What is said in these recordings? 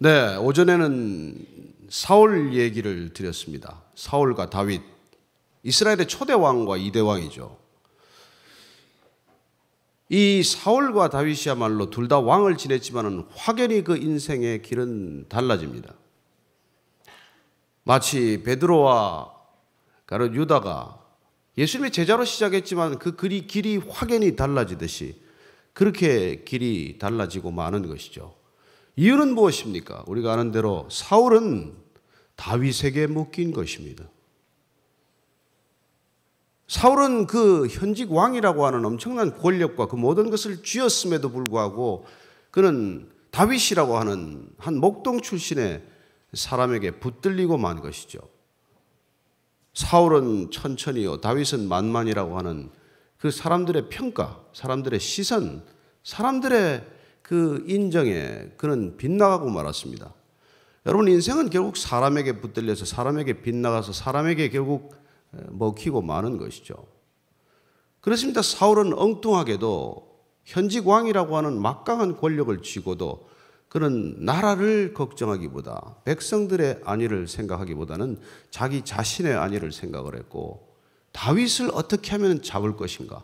네, 오전에는 사울 얘기를 드렸습니다. 사울과 다윗, 이스라엘의 초대 왕과 이대 왕이죠. 이 사울과 다윗이야말로 둘 다 왕을 지냈지만 확연히 그 인생의 길은 달라집니다. 마치 베드로와 가롯 유다가 예수님의 제자로 시작했지만 그 길이 확연히 달라지듯이 그렇게 길이 달라지고 마는 것이죠. 이유는 무엇입니까? 우리가 아는 대로 사울은 다윗에게 묶인 것입니다. 사울은 그 현직 왕이라고 하는 엄청난 권력과 그 모든 것을 쥐었음에도 불구하고 그는 다윗이라고 하는 한 목동 출신의 사람에게 붙들리고 만 것이죠. 사울은 천천히요, 다윗은 만만이라고 하는 그 사람들의 평가, 사람들의 시선, 사람들의 그 인정에 그는 빗나가고 말았습니다. 여러분, 인생은 결국 사람에게 붙들려서 사람에게 빗나가서 사람에게 결국 먹히고 마는 것이죠. 그렇습니다. 사울은 엉뚱하게도 현직 왕이라고 하는 막강한 권력을 쥐고도 그는 나라를 걱정하기보다 백성들의 안위를 생각하기보다는 자기 자신의 안위를 생각을 했고 다윗을 어떻게 하면 잡을 것인가.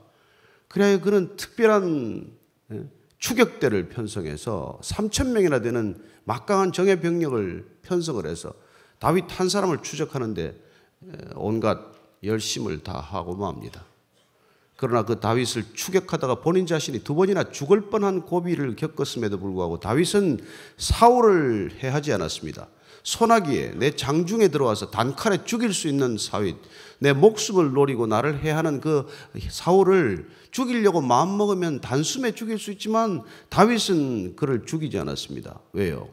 그래야 그는 특별한 추격대를 편성해서 3,000명이나 되는 막강한 정예 병력을 편성을 해서 다윗 한 사람을 추적하는데 온갖 열심을 다하고 맙니다. 그러나 그 다윗을 추격하다가 본인 자신이 2번이나 죽을 뻔한 고비를 겪었음에도 불구하고 다윗은 사울을 해하지 않았습니다. 소나기에 내 장중에 들어와서 단칼에 죽일 수 있는 사윗, 내 목숨을 노리고 나를 해하는 그 사울을 죽이려고 마음먹으면 단숨에 죽일 수 있지만 다윗은 그를 죽이지 않았습니다. 왜요?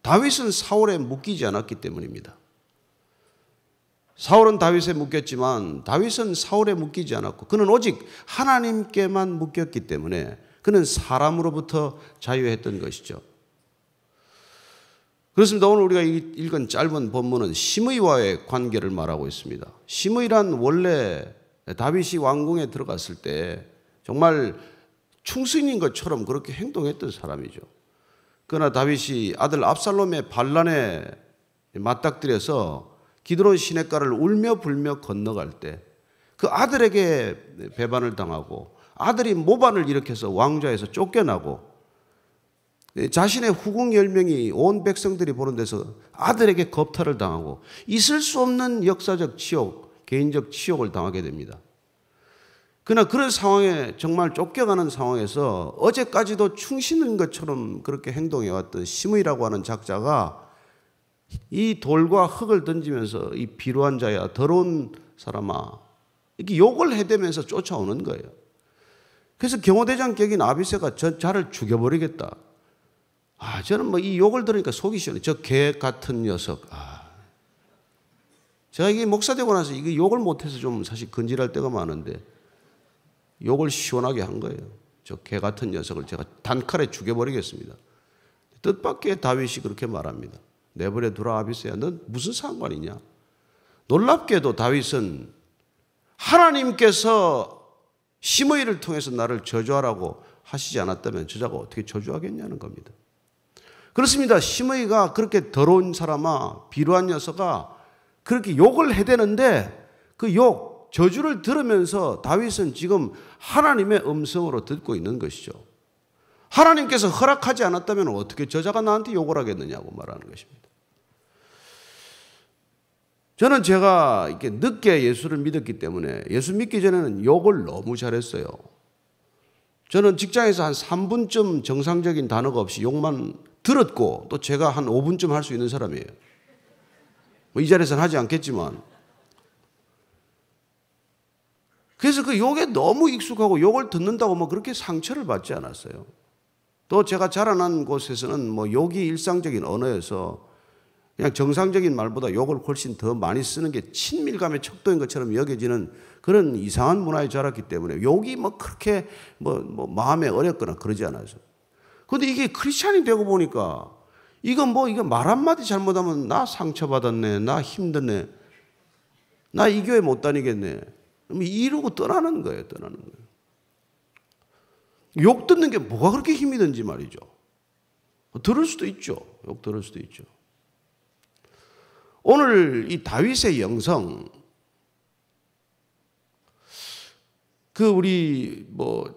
다윗은 사울에 묶이지 않았기 때문입니다. 사울은 다윗에 묶였지만 다윗은 사울에 묶이지 않았고 그는 오직 하나님께만 묶였기 때문에 그는 사람으로부터 자유했던 것이죠. 그렇습니다. 오늘 우리가 읽은 짧은 본문은 시므이와의 관계를 말하고 있습니다. 시므이란 원래 다윗이 왕궁에 들어갔을 때 정말 충신인 것처럼 그렇게 행동했던 사람이죠. 그러나 다윗이 아들 압살롬의 반란에 맞닥뜨려서 기드론 시냇가를 울며 불며 건너갈 때 그 아들에게 배반을 당하고 아들이 모반을 일으켜서 왕좌에서 쫓겨나고 자신의 후궁 10명이 온 백성들이 보는 데서 아들에게 겁탈을 당하고 있을 수 없는 역사적 치욕, 개인적 치욕을 당하게 됩니다. 그러나 그런 상황에 정말 쫓겨가는 상황에서 어제까지도 충신인 것처럼 그렇게 행동해왔던 시므이라고 하는 작자가 이 돌과 흙을 던지면서 이 비루한 자야 더러운 사람아 이렇게 욕을 해대면서 쫓아오는 거예요. 그래서 경호대장 격인 아비새가 자를 죽여버리겠다. 저는 뭐 이 욕을 들으니까 속이 시원해. 저 개 같은 녀석. 제가 이게 목사 되고 나서 이게 욕을 못해서 좀 사실 근질할 때가 많은데 욕을 시원하게 한 거예요. 저 개 같은 녀석을 제가 단칼에 죽여버리겠습니다. 뜻밖의 다윗이 그렇게 말합니다. 내버려 두라 아비새야. 넌 무슨 상관이냐. 놀랍게도 다윗은 하나님께서 시므이를 통해서 나를 저주하라고 하시지 않았다면 저자가 어떻게 저주하겠냐는 겁니다. 그렇습니다. 시므이가 그렇게 더러운 사람아, 비루한 녀석아 그렇게 욕을 해대는데 그 욕, 저주를 들으면서 다윗은 지금 하나님의 음성으로 듣고 있는 것이죠. 하나님께서 허락하지 않았다면 어떻게 저자가 나한테 욕을 하겠느냐고 말하는 것입니다. 저는 제가 이렇게 늦게 예수를 믿었기 때문에 예수 믿기 전에는 욕을 너무 잘했어요. 저는 직장에서 한 3분쯤 정상적인 단어가 없이 욕만 들었고 또 제가 한 5분쯤 할 수 있는 사람이에요. 이 자리에서는 하지 않겠지만. 그래서 그 욕에 너무 익숙하고 욕을 듣는다고 뭐 그렇게 상처를 받지 않았어요. 또 제가 자라난 곳에서는 뭐 욕이 일상적인 언어여서 그냥 정상적인 말보다 욕을 훨씬 더 많이 쓰는 게 친밀감의 척도인 것처럼 여겨지는 그런 이상한 문화에 자랐기 때문에 욕이 뭐 그렇게 뭐 마음에 어렵거나 그러지 않아요. 그런데 이게 크리스찬이 되고 보니까 이거 말 한마디 잘못하면 나 상처받았네, 나 힘드네, 나 이 교회 못 다니겠네. 이러고 떠나는 거예요. 욕 듣는 게 뭐가 그렇게 힘이 든지 말이죠. 들을 수도 있죠. 욕 들을 수도 있죠. 오늘 이 다윗의 영성, 우리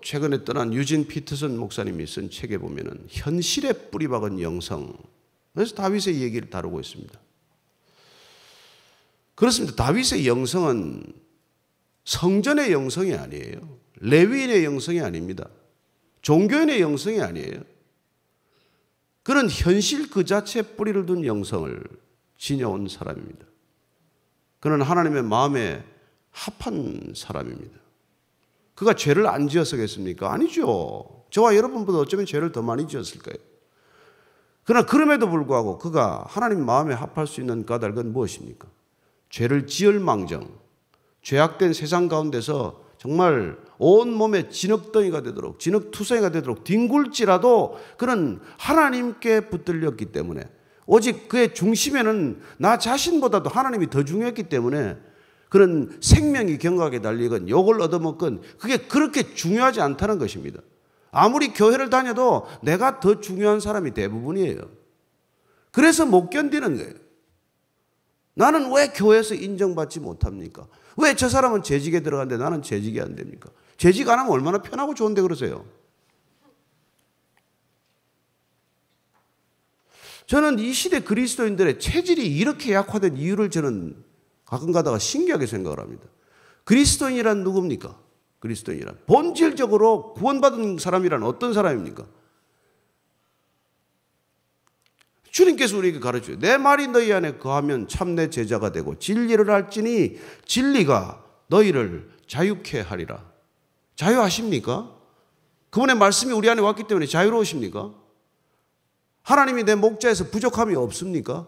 최근에 떠난 유진 피터슨 목사님이 쓴 책에 보면은 현실에 뿌리 박은 영성, 그래서 다윗의 얘기를 다루고 있습니다. 그렇습니다. 다윗의 영성은 성전의 영성이 아니에요. 레위인의 영성이 아닙니다. 종교인의 영성이 아니에요. 그는 현실 그 자체에 뿌리를 둔 영성을 지녀온 사람입니다. 그는 하나님의 마음에 합한 사람입니다. 그가 죄를 안 지었겠습니까? 아니죠. 저와 여러분보다 어쩌면 죄를 더 많이 지었을 거예요. 그러나 그럼에도 불구하고 그가 하나님 마음에 합할 수 있는 까닭은 무엇입니까? 죄를 지을 망정, 죄악된 세상 가운데서 정말 온몸에 진흙덩이가 되도록, 진흙투성이가 되도록 뒹굴지라도 그는 하나님께 붙들렸기 때문에, 오직 그의 중심에는 나 자신보다도 하나님이 더 중요했기 때문에 그는 생명이 경각에 달리건 욕을 얻어먹건 그게 그렇게 중요하지 않다는 것입니다. 아무리 교회를 다녀도 내가 더 중요한 사람이 대부분이에요. 그래서 못 견디는 거예요. 나는 왜 교회에서 인정받지 못합니까? 왜 저 사람은 재직에 들어갔는데 나는 재직이 안 됩니까? 재직 안 하면 얼마나 편하고 좋은데 그러세요. 저는 이 시대 그리스도인들의 체질이 이렇게 약화된 이유를 저는 가끔 가다가 신기하게 생각을 합니다. 그리스도인이란 누굽니까? 그리스도인이란 본질적으로 구원받은 사람이란 어떤 사람입니까? 주님께서 우리에게 가르쳐요. 내 말이 너희 안에 거하면 참내 제자가 되고 진리를 알지니 진리가 너희를 자유케 하리라. 자유하십니까? 그분의 말씀이 우리 안에 왔기 때문에 자유로우십니까? 하나님이 내 목자에서 부족함이 없습니까?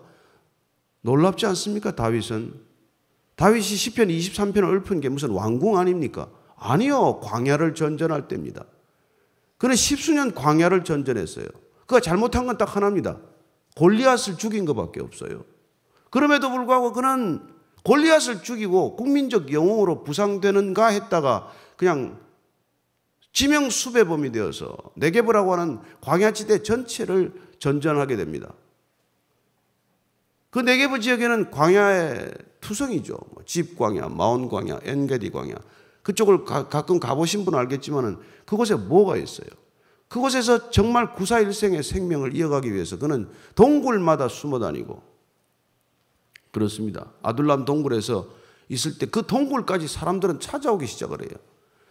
놀랍지 않습니까? 다윗이 시편 23편을 읊은 게 무슨 왕궁 아닙니까? 아니요. 광야를 전전할 때입니다. 그는 십수년 광야를 전전했어요. 그가 잘못한 건 딱 하나입니다. 골리앗을 죽인 것밖에 없어요. 그럼에도 불구하고 그는 골리앗을 죽이고 국민적 영웅으로 부상되는가 했다가 그냥 지명 수배범이 되어서 네게브라고 하는 광야지대 전체를 전전하게 됩니다. 그 네게브 지역에는 광야의 투성이죠. 집광야, 마온광야, 엔게디 광야. 그쪽을 가끔 가보신 분은 알겠지만 그곳에 뭐가 있어요? 그곳에서 정말 구사일생의 생명을 이어가기 위해서 그는 동굴마다 숨어 다니고 그렇습니다. 아둘람 동굴에서 있을 때 그 동굴까지 사람들은 찾아오기 시작을 해요.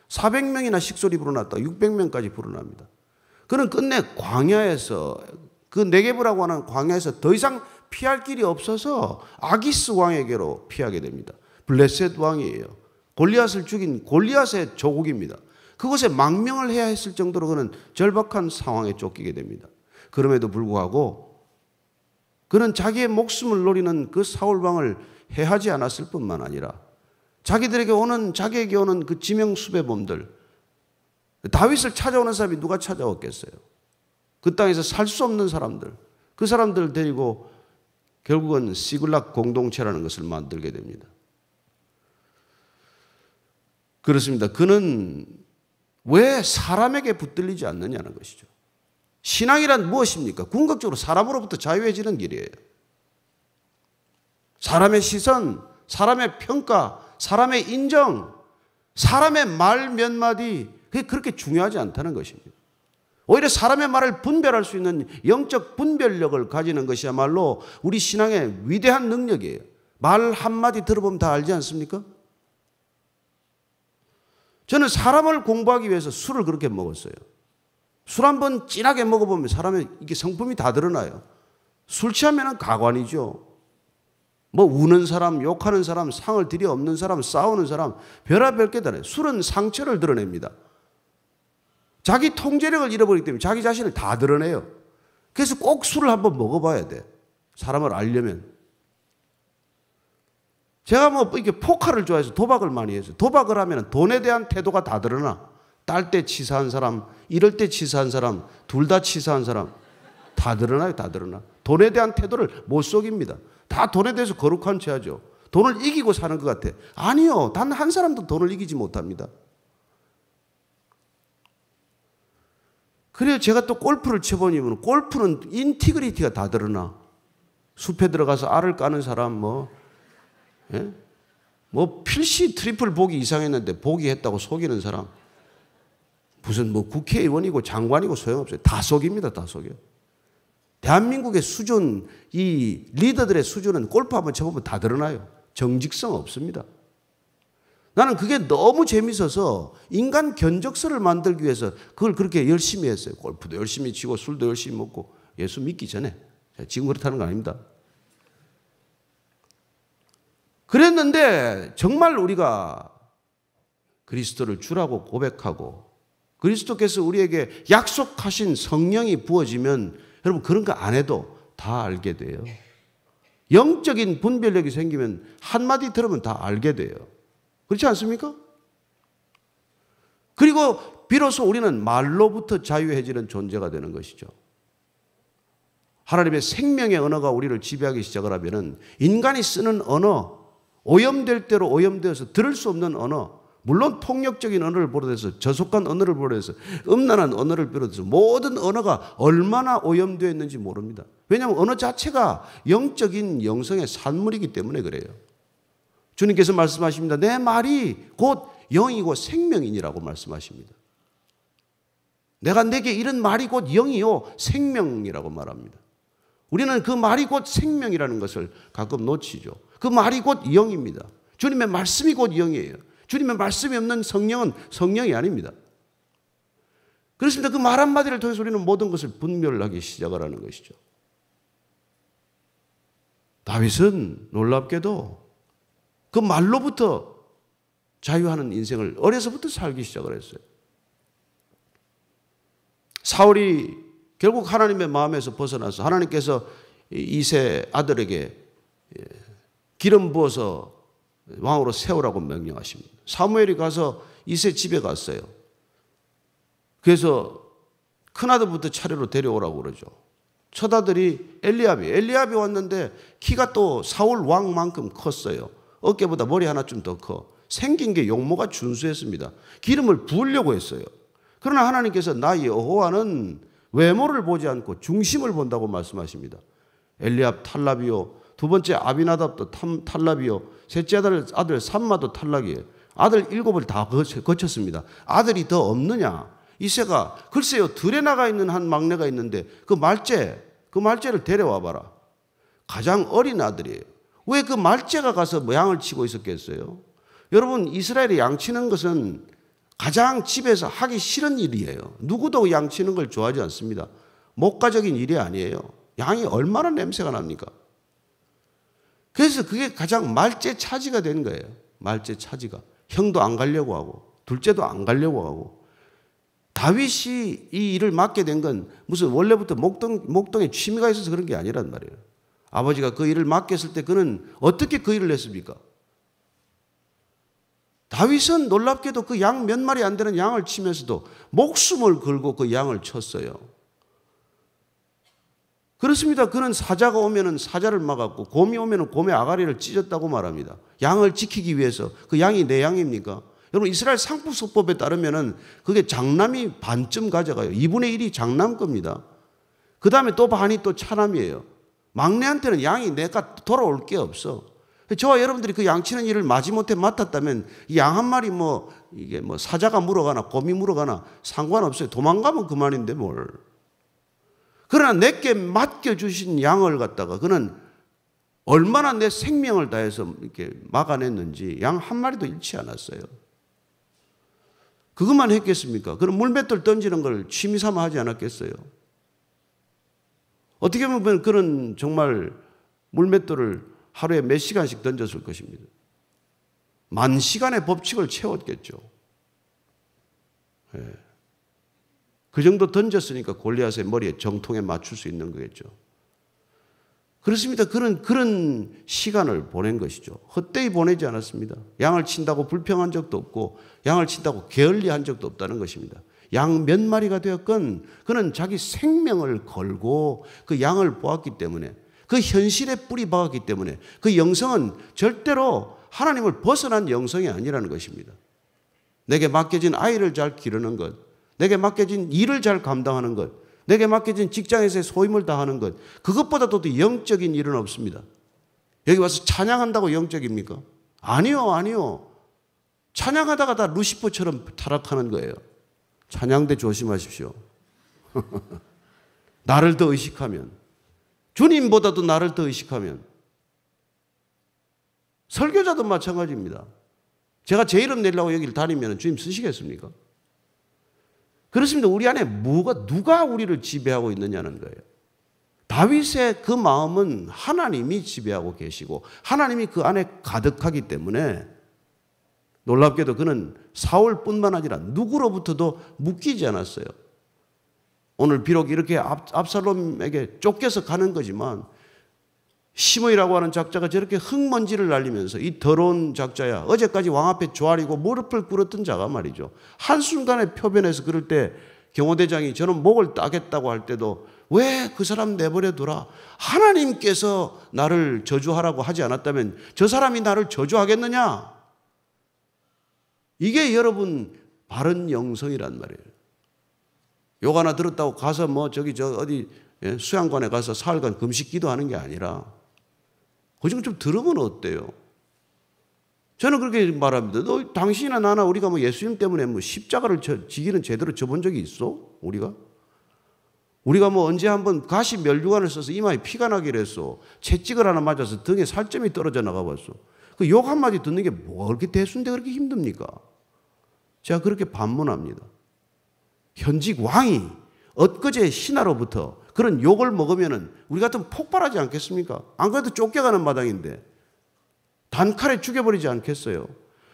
400명이나 식솔이 불어났다. 600명까지 불어납니다. 그는 끝내 광야에서 그 네게브라고 하는 광야에서 더 이상 피할 길이 없어서 아기스 왕에게로 피하게 됩니다. 블레셋 왕이에요. 골리앗을 죽인 골리앗의 조국입니다. 그것에 망명을 해야 했을 정도로 그는 절박한 상황에 쫓기게 됩니다. 그럼에도 불구하고 그는 자기의 목숨을 노리는 그 사울왕을 해하지 않았을 뿐만 아니라 자기에게 오는 그 지명 수배범들, 다윗을 찾아오는 사람이 누가 찾아왔겠어요? 그 땅에서 살 수 없는 사람들, 그 사람들을 데리고 결국은 시글락 공동체라는 것을 만들게 됩니다. 그렇습니다. 그는 왜 사람에게 붙들리지 않느냐는 것이죠. 신앙이란 무엇입니까? 궁극적으로 사람으로부터 자유해지는 길이에요. 사람의 시선, 사람의 평가, 사람의 인정, 사람의 말 몇 마디, 그게 그렇게 중요하지 않다는 것입니다. 오히려 사람의 말을 분별할 수 있는 영적 분별력을 가지는 것이야말로 우리 신앙의 위대한 능력이에요. 말 한마디 들어보면 다 알지 않습니까? 저는 사람을 공부하기 위해서 술을 그렇게 먹었어요. 술 한 번 진하게 먹어보면 사람의 이게 성품이 다 드러나요. 술 취하면 가관이죠. 뭐 우는 사람, 욕하는 사람, 상을 들이없는 사람, 싸우는 사람, 별의별 게 다르요. 술은 상처를 드러냅니다. 자기 통제력을 잃어버리기 때문에 자기 자신을 다 드러내요. 그래서 꼭 술을 한번 먹어봐야 돼. 사람을 알려면. 제가 뭐 이렇게 포카를 좋아해서 도박을 많이 했어요. 도박을 하면 돈에 대한 태도가 다 드러나. 딸 때 치사한 사람, 이럴 때 치사한 사람, 둘 다 치사한 사람 다 드러나요. 다 드러나. 돈에 대한 태도를 못 속입니다. 다 돈에 대해서 거룩한 채하죠. 돈을 이기고 사는 것 같아. 아니요. 단 한 사람도 돈을 이기지 못합니다. 그래요. 제가 또 골프를 쳐보니 골프는 인티그리티가 다 드러나. 숲에 들어가서 알을 까는 사람 예? 필시 트리플 보기 이상했는데 보기 했다고 속이는 사람. 무슨 국회의원이고 장관이고 소용없어요. 다 속입니다. 다 속여요. 대한민국의 수준, 이 리더들의 수준은 골프 한번 쳐보면 다 드러나요. 정직성 없습니다. 나는 그게 너무 재밌어서 인간 견적서를 만들기 위해서 그걸 그렇게 열심히 했어요. 골프도 열심히 치고 술도 열심히 먹고 예수 믿기 전에. 지금 그렇다는 거 아닙니다. 그랬는데 정말 우리가 그리스도를 주라고 고백하고 그리스도께서 우리에게 약속하신 성령이 부어지면 여러분 그런 거 안 해도 다 알게 돼요. 영적인 분별력이 생기면 한마디 들으면 다 알게 돼요. 그렇지 않습니까? 그리고 비로소 우리는 말로부터 자유해지는 존재가 되는 것이죠. 하나님의 생명의 언어가 우리를 지배하기 시작을 하면은 인간이 쓰는 언어, 오염될 대로 오염되어서 들을 수 없는 언어, 물론 폭력적인 언어를 비롯해서 저속한 언어를 비롯해서 음란한 언어를 비롯해서 모든 언어가 얼마나 오염되어 있는지 모릅니다. 왜냐하면 언어 자체가 영적인 영성의 산물이기 때문에 그래요. 주님께서 말씀하십니다. 내 말이 곧 영이고 생명이니라고 말씀하십니다. 내가 내게 이런 말이 곧 영이요 생명이라고 말합니다. 우리는 그 말이 곧 생명이라는 것을 가끔 놓치죠. 그 말이 곧 영입니다. 주님의 말씀이 곧 영이에요. 주님의 말씀이 없는 성령은 성령이 아닙니다. 그렇습니다. 그 말 한마디를 통해서 우리는 모든 것을 분별하기 시작을 하는 것이죠. 다윗은 놀랍게도 그 말로부터 자유하는 인생을 어려서부터 살기 시작을 했어요. 사울이 결국 하나님의 마음에서 벗어나서 하나님께서 이세 아들에게 기름 부어서 왕으로 세우라고 명령하십니다. 사무엘이 가서 이세 집에 갔어요. 그래서 큰아들부터 차례로 데려오라고 그러죠. 첫아들이 엘리압이 왔는데 키가 또 사울 왕만큼 컸어요. 어깨보다 머리 하나 좀 더 커. 생긴 게 용모가 준수했습니다. 기름을 부으려고 했어요. 그러나 하나님께서 나 여호와는 외모를 보지 않고 중심을 본다고 말씀하십니다. 엘리압 탈락이요. 두 번째 아비나답도 탈락이요. 셋째 아들 삼마도 탈락이에요. 아들 7을 다 거쳤습니다. 아들이 더 없느냐? 이새가 글쎄요 들에 나가 있는 한 막내가 있는데 그 말째를 데려와 봐라. 가장 어린 아들이에요. 왜 그 말째가 가서 양을 치고 있었겠어요? 여러분 이스라엘이 양치는 것은 가장 집에서 하기 싫은 일이에요. 누구도 양치는 걸 좋아하지 않습니다. 목가적인 일이 아니에요. 양이 얼마나 냄새가 납니까? 그래서 그게 가장 말째 차지가 된 거예요. 말째 차지가. 형도 안 가려고 하고 둘째도 안 가려고 하고 다윗이 이 일을 맡게 된 건 무슨 원래부터 목동에 취미가 있어서 그런 게 아니란 말이에요. 아버지가 그 일을 맡겼을 때 그는 어떻게 그 일을 했습니까? 다윗은 놀랍게도 그 양 몇 마리 안 되는 양을 치면서도 목숨을 걸고 그 양을 쳤어요. 그렇습니다. 그는 사자가 오면은 사자를 막았고 곰이 오면은 곰의 아가리를 찢었다고 말합니다. 양을 지키기 위해서. 그 양이 내 양입니까? 여러분 이스라엘 상푸수법에 따르면은 그게 장남이 반쯤 가져가요. 2분의 1이 장남 겁니다. 그 다음에 또 반이 또 차남이에요. 막내한테는 양이 내가 돌아올 게 없어. 저와 여러분들이 그 양치는 일을 마지못해 맡았다면 이 양 한 마리 이게 사자가 물어가나 곰이 물어가나 상관없어요. 도망가면 그만인데 뭘. 그러나 내게 맡겨주신 양을 갖다가 그는 얼마나 내 생명을 다해서 이렇게 막아냈는지 양 한 마리도 잃지 않았어요. 그것만 했겠습니까? 그럼 물맷돌 던지는 걸 취미 삼아 하지 않았겠어요? 어떻게 보면 그는 정말 물맷돌을 하루에 몇 시간씩 던졌을 것입니다. 10,000시간의 법칙을 채웠겠죠. 예. 그 정도 던졌으니까 골리앗의 머리에 정통에 맞출 수 있는 거겠죠. 그렇습니다. 그런 시간을 보낸 것이죠. 헛되이 보내지 않았습니다. 양을 친다고 불평한 적도 없고 양을 친다고 게을리한 적도 없다는 것입니다. 양 몇 마리가 되었건 그는 자기 생명을 걸고 그 양을 보았기 때문에 그 현실에 뿌리 박았기 때문에 그 영성은 절대로 하나님을 벗어난 영성이 아니라는 것입니다. 내게 맡겨진 아이를 잘 기르는 것, 내게 맡겨진 일을 잘 감당하는 것, 내게 맡겨진 직장에서의 소임을 다하는 것, 그것보다도 더 영적인 일은 없습니다. 여기 와서 찬양한다고 영적입니까? 아니요, 아니요. 찬양하다가 다 루시퍼처럼 타락하는 거예요. 찬양대 조심하십시오. 나를 더 의식하면, 주님보다도 나를 더 의식하면, 설교자도 마찬가지입니다. 제가 제 이름 내려고 여기를 다니면 주님 쓰시겠습니까? 그렇습니다. 우리 안에 누가 우리를 지배하고 있느냐는 거예요. 다윗의 그 마음은 하나님이 지배하고 계시고 하나님이 그 안에 가득하기 때문에 놀랍게도 그는 사울뿐만 아니라 누구로부터도 묶이지 않았어요. 오늘 비록 이렇게 압살롬에게 쫓겨서 가는 거지만 시므이라고 하는 작자가 저렇게 흙먼지를 날리면서 이 더러운 작자야, 어제까지 왕 앞에 조아리고 무릎을 꿇었던 자가 말이죠. 한순간에 표변에서 그럴 때 경호대장이 저는 목을 따겠다고 할 때도 왜 그 사람 내버려 두라. 하나님께서 나를 저주하라고 하지 않았다면 저 사람이 나를 저주하겠느냐. 이게 여러분 바른 영성이란 말이에요. 욕 하나 들었다고 가서 어디 수양관에 가서 사흘간 금식 기도하는 게 아니라 그중 좀 들으면 어때요? 저는 그렇게 말합니다. 너 당신이나 나나 우리가 예수님 때문에 십자가를 지기는 제대로 져본 적이 있어? 우리가 언제 한번 가시 멸류관을 써서 이마에 피가 나기로 했어. 채찍을 하나 맞아서 등에 살점이 떨어져 나가봤어. 그 욕 한마디 듣는 게 뭐 그렇게 대수인데 그렇게 힘듭니까? 제가 그렇게 반문합니다. 현직 왕이 엊그제 신하로부터 그런 욕을 먹으면 우리 같으면 폭발하지 않겠습니까? 안 그래도 쫓겨가는 마당인데 단칼에 죽여버리지 않겠어요?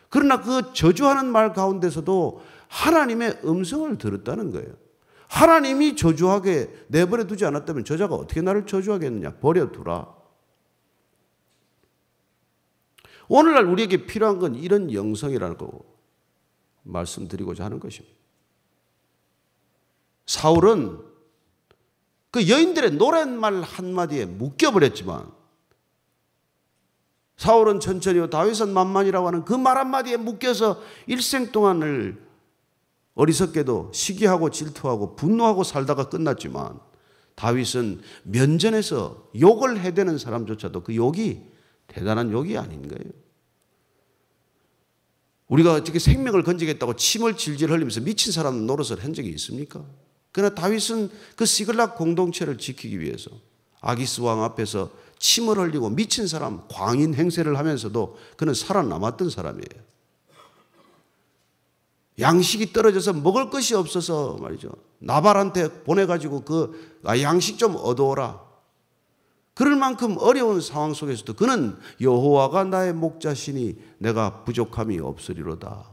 그러나 그 저주하는 말 가운데서도 하나님의 음성을 들었다는 거예요. 하나님이 저주하게 내버려 두지 않았다면 저자가 어떻게 나를 저주하겠느냐? 버려두라. 오늘날 우리에게 필요한 건 이런 영성이라는 거 말씀드리고자 하는 것입니다. 사울은 그 여인들의 노랫말 한마디에 묶여버렸지만 사울은 천천히요 다윗은 만만이라고 하는 그 말 한마디에 묶여서 일생 동안을 어리석게도 시기하고 질투하고 분노하고 살다가 끝났지만 다윗은 면전에서 욕을 해대는 사람조차도 그 욕이 대단한 욕이 아닌 거예요. 우리가 어떻게 생명을 건지겠다고 침을 질질 흘리면서 미친 사람 노릇을 한 적이 있습니까? 그러나 다윗은 그 시글락 공동체를 지키기 위해서 아기스 왕 앞에서 침을 흘리고 미친 사람 광인 행세를 하면서도 그는 살아남았던 사람이에요. 양식이 떨어져서 먹을 것이 없어서 말이죠. 나발한테 보내가지고 그 양식 좀 얻어오라. 그럴 만큼 어려운 상황 속에서도 그는 여호와가 나의 목자시니 내가 부족함이 없으리로다.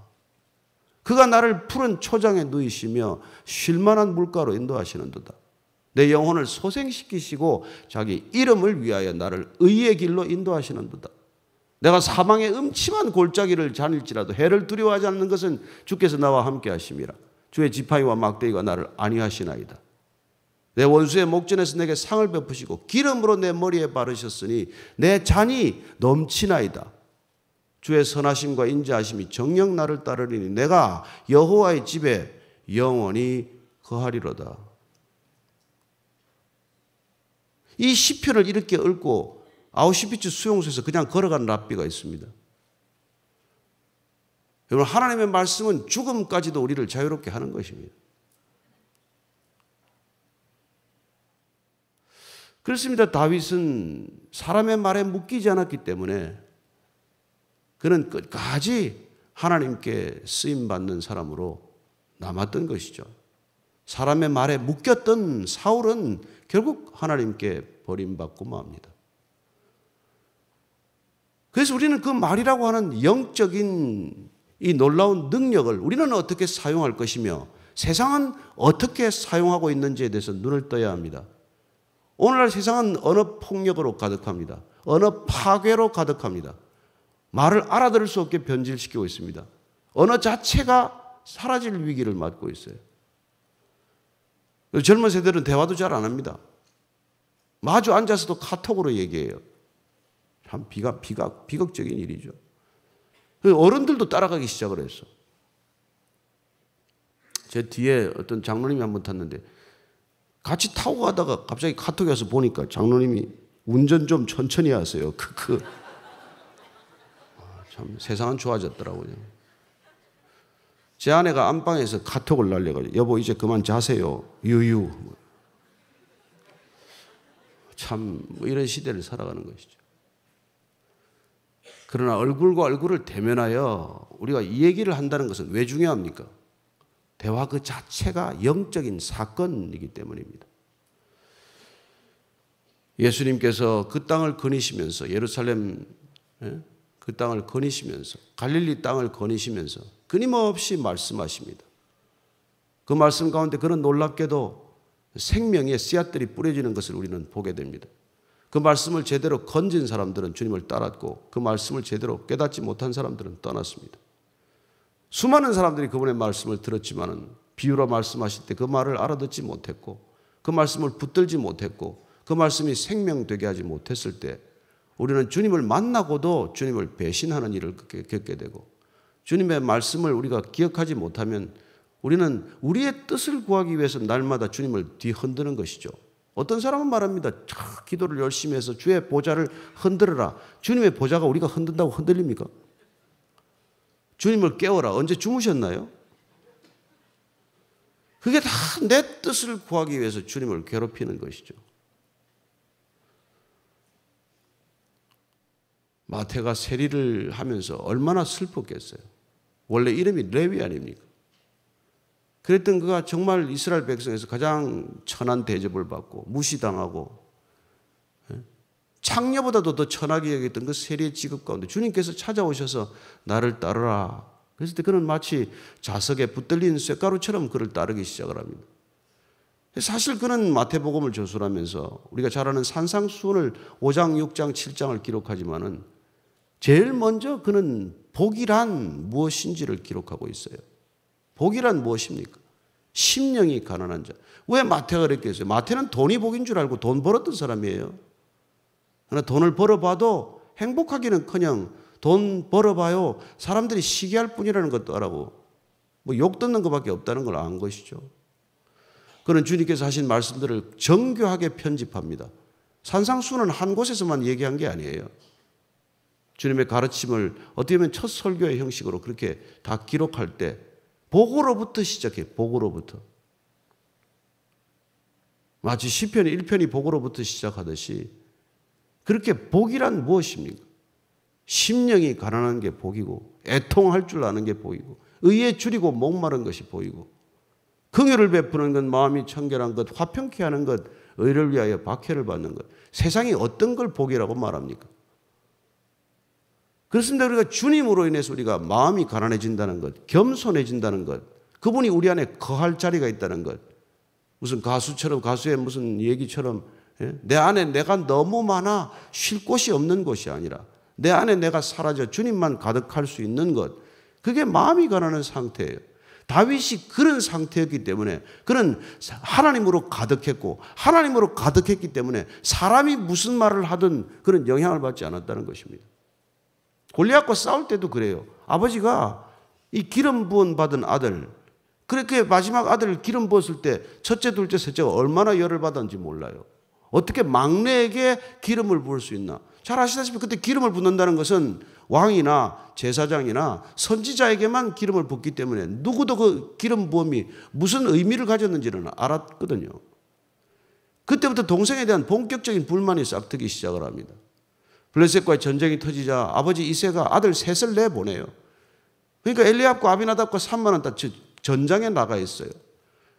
그가 나를 푸른 초장에 누이시며 쉴만한 물가로 인도하시는도다. 내 영혼을 소생시키시고 자기 이름을 위하여 나를 의의 길로 인도하시는도다. 내가 사망의 음침한 골짜기를 다닐지라도 해를 두려워하지 않는 것은 주께서 나와 함께 하심이라. 주의 지팡이와 막대기가 나를 안위하시나이다. 내 원수의 목전에서 내게 상을 베푸시고 기름으로 내 머리에 바르셨으니 내 잔이 넘치나이다. 주의 선하심과 인자하심이 정녕 나를 따르리니 내가 여호와의 집에 영원히 거하리로다. 이 시편을 이렇게 읽고 아우슈비츠 수용소에서 그냥 걸어간 랍비가 있습니다. 여러분, 하나님의 말씀은 죽음까지도 우리를 자유롭게 하는 것입니다. 그렇습니다. 다윗은 사람의 말에 묶이지 않았기 때문에 그는 끝까지 하나님께 쓰임받는 사람으로 남았던 것이죠. 사람의 말에 묶였던 사울은 결국 하나님께 버림받고 맙니다. 그래서 우리는 그 말이라고 하는 영적인 이 놀라운 능력을 우리는 어떻게 사용할 것이며 세상은 어떻게 사용하고 있는지에 대해서 눈을 떠야 합니다. 오늘날 세상은 언어 폭력으로 가득합니다. 언어 파괴로 가득합니다. 말을 알아들을 수 없게 변질시키고 있습니다. 언어 자체가 사라질 위기를 맞고 있어요. 젊은 세대들은 대화도 잘 안 합니다. 마주 앉아서도 카톡으로 얘기해요. 참 비극적인 일이죠. 어른들도 따라가기 시작을 했어. 제 뒤에 어떤 장로님이 한번 탔는데 같이 타고 가다가 갑자기 카톡이 와서 보니까 장로님이 운전 좀 천천히 하세요. 참 세상은 좋아졌더라고요. 제 아내가 안방에서 카톡을 날려가지고 여보 이제 그만 자세요. 유유. 참 이런 시대를 살아가는 것이죠. 그러나 얼굴과 얼굴을 대면하여 우리가 이 얘기를 한다는 것은 왜 중요합니까? 대화 그 자체가 영적인 사건이기 때문입니다. 예수님께서 그 땅을 거니시면서 예루살렘 그 땅을 거니시면서 갈릴리 땅을 거니시면서 끊임없이 말씀하십니다. 그 말씀 가운데 그런 놀랍게도 생명의 씨앗들이 뿌려지는 것을 우리는 보게 됩니다. 그 말씀을 제대로 건진 사람들은 주님을 따랐고 그 말씀을 제대로 깨닫지 못한 사람들은 떠났습니다. 수많은 사람들이 그분의 말씀을 들었지만은 비유로 말씀하실 때 그 말을 알아듣지 못했고 그 말씀을 붙들지 못했고 그 말씀이 생명되게 하지 못했을 때 우리는 주님을 만나고도 주님을 배신하는 일을 겪게 되고 주님의 말씀을 우리가 기억하지 못하면 우리는 우리의 뜻을 구하기 위해서 날마다 주님을 뒤흔드는 것이죠. 어떤 사람은 말합니다. 기도를 열심히 해서 주의 보좌를 흔들어라. 주님의 보좌가 우리가 흔든다고 흔들립니까? 주님을 깨워라. 언제 주무셨나요? 그게 다 내 뜻을 구하기 위해서 주님을 괴롭히는 것이죠. 마태가 세리를 하면서 얼마나 슬펐겠어요. 원래 이름이 레위 아닙니까? 그랬던 그가 정말 이스라엘 백성에서 가장 천한 대접을 받고 무시당하고 창녀보다도 더 천하게 여겼던 그 세리의 직업 가운데 주님께서 찾아오셔서 나를 따르라. 그랬을 때 그는 마치 자석에 붙들린 쇳가루처럼 그를 따르기 시작을 합니다. 사실 그는 마태복음을 저술하면서 우리가 잘 아는 산상수훈을 5장, 6장, 7장을 기록하지만은 제일 먼저 그는 복이란 무엇인지를 기록하고 있어요. 복이란 무엇입니까? 심령이 가난한 자. 왜 마태가 그랬겠어요? 마태는 돈이 복인 줄 알고 돈 벌었던 사람이에요. 그러나 돈을 벌어봐도 행복하기는커녕 돈 벌어봐요. 사람들이 시기할 뿐이라는 것도 알아고 뭐 욕 듣는 것밖에 없다는 걸 안 것이죠. 그는 주님께서 하신 말씀들을 정교하게 편집합니다. 산상수훈은 한 곳에서만 얘기한 게 아니에요. 주님의 가르침을 어떻게 보면 첫 설교의 형식으로 그렇게 다 기록할 때 복으로부터 시작해. 복으로부터. 마치 시편 1편이 복으로부터 시작하듯이 그렇게 복이란 무엇입니까? 심령이 가난한 게 복이고 애통할 줄 아는 게 복이고 의에 줄이고 목마른 것이 복이고 긍휼을 베푸는 것, 마음이 청결한 것, 화평케 하는 것, 의를 위하여 박해를 받는 것. 세상이 어떤 걸 복이라고 말합니까? 그렇습니다. 우리가 주님으로 인해서 우리가 마음이 가난해진다는 것, 겸손해진다는 것, 그분이 우리 안에 거할 자리가 있다는 것. 무슨 가수처럼 가수의 무슨 얘기처럼 내 안에 내가 너무 많아 쉴 곳이 없는 곳이 아니라 내 안에 내가 사라져 주님만 가득할 수 있는 것. 그게 마음이 가난한 상태예요. 다윗이 그런 상태였기 때문에 그는 하나님으로 가득했고 하나님으로 가득했기 때문에 사람이 무슨 말을 하든 그런 영향을 받지 않았다는 것입니다. 골리앗과 싸울 때도 그래요. 아버지가 이 기름 부은 받은 아들, 그렇게 마지막 아들을 기름 부었을 때 첫째, 둘째, 셋째가 얼마나 열을 받았는지 몰라요. 어떻게 막내에게 기름을 부을 수 있나? 잘 아시다시피 그때 기름을 붓는다는 것은 왕이나 제사장이나 선지자에게만 기름을 붓기 때문에 누구도 그 기름 부음이 무슨 의미를 가졌는지는 알았거든요. 그때부터 동생에 대한 본격적인 불만이 싹트기 시작을 합니다. 블레셋과의 전쟁이 터지자 아버지 이새가 아들 셋을 내보내요. 그러니까 엘리압과 아비나답과 3만 원 다 전장에 나가 있어요.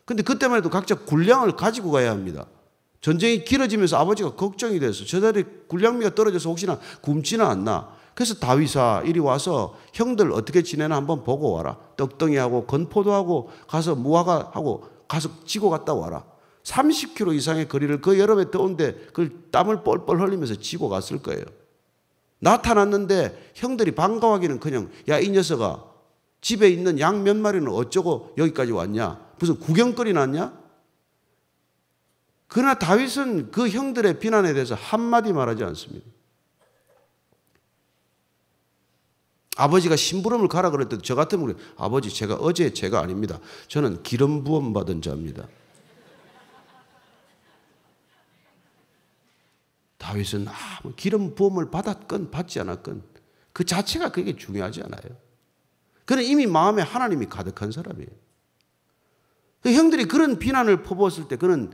그런데 그때만 해도 각자 군량을 가지고 가야 합니다. 전쟁이 길어지면서 아버지가 걱정이 돼서 저들이 군량미가 떨어져서 혹시나 굶지는 않나. 그래서 다윗아 이리 와서 형들 어떻게 지내나 한번 보고 와라. 떡덩이하고 건포도하고 가서 무화과하고 가서 지고 갔다 와라. 30km 이상의 거리를 그 여름에 더운데 그걸 땀을 뻘뻘 흘리면서 지고 갔을 거예요. 나타났는데 형들이 반가워하기는 그냥 야 이 녀석아 집에 있는 양 몇 마리는 어쩌고 여기까지 왔냐. 무슨 구경거리 났냐. 그러나 다윗은 그 형들의 비난에 대해서 한마디 말하지 않습니다. 아버지가 심부름을 가라 그럴 때도 저 같으면 아버지 제가 어제 제가 아닙니다. 저는 기름 부음 받은 자입니다. 다윗은 기름 부음을 받았건 받지 않았건 그 자체가 그게 중요하지 않아요. 그는 이미 마음에 하나님이 가득한 사람이에요. 그 형들이 그런 비난을 퍼부었을 때 그는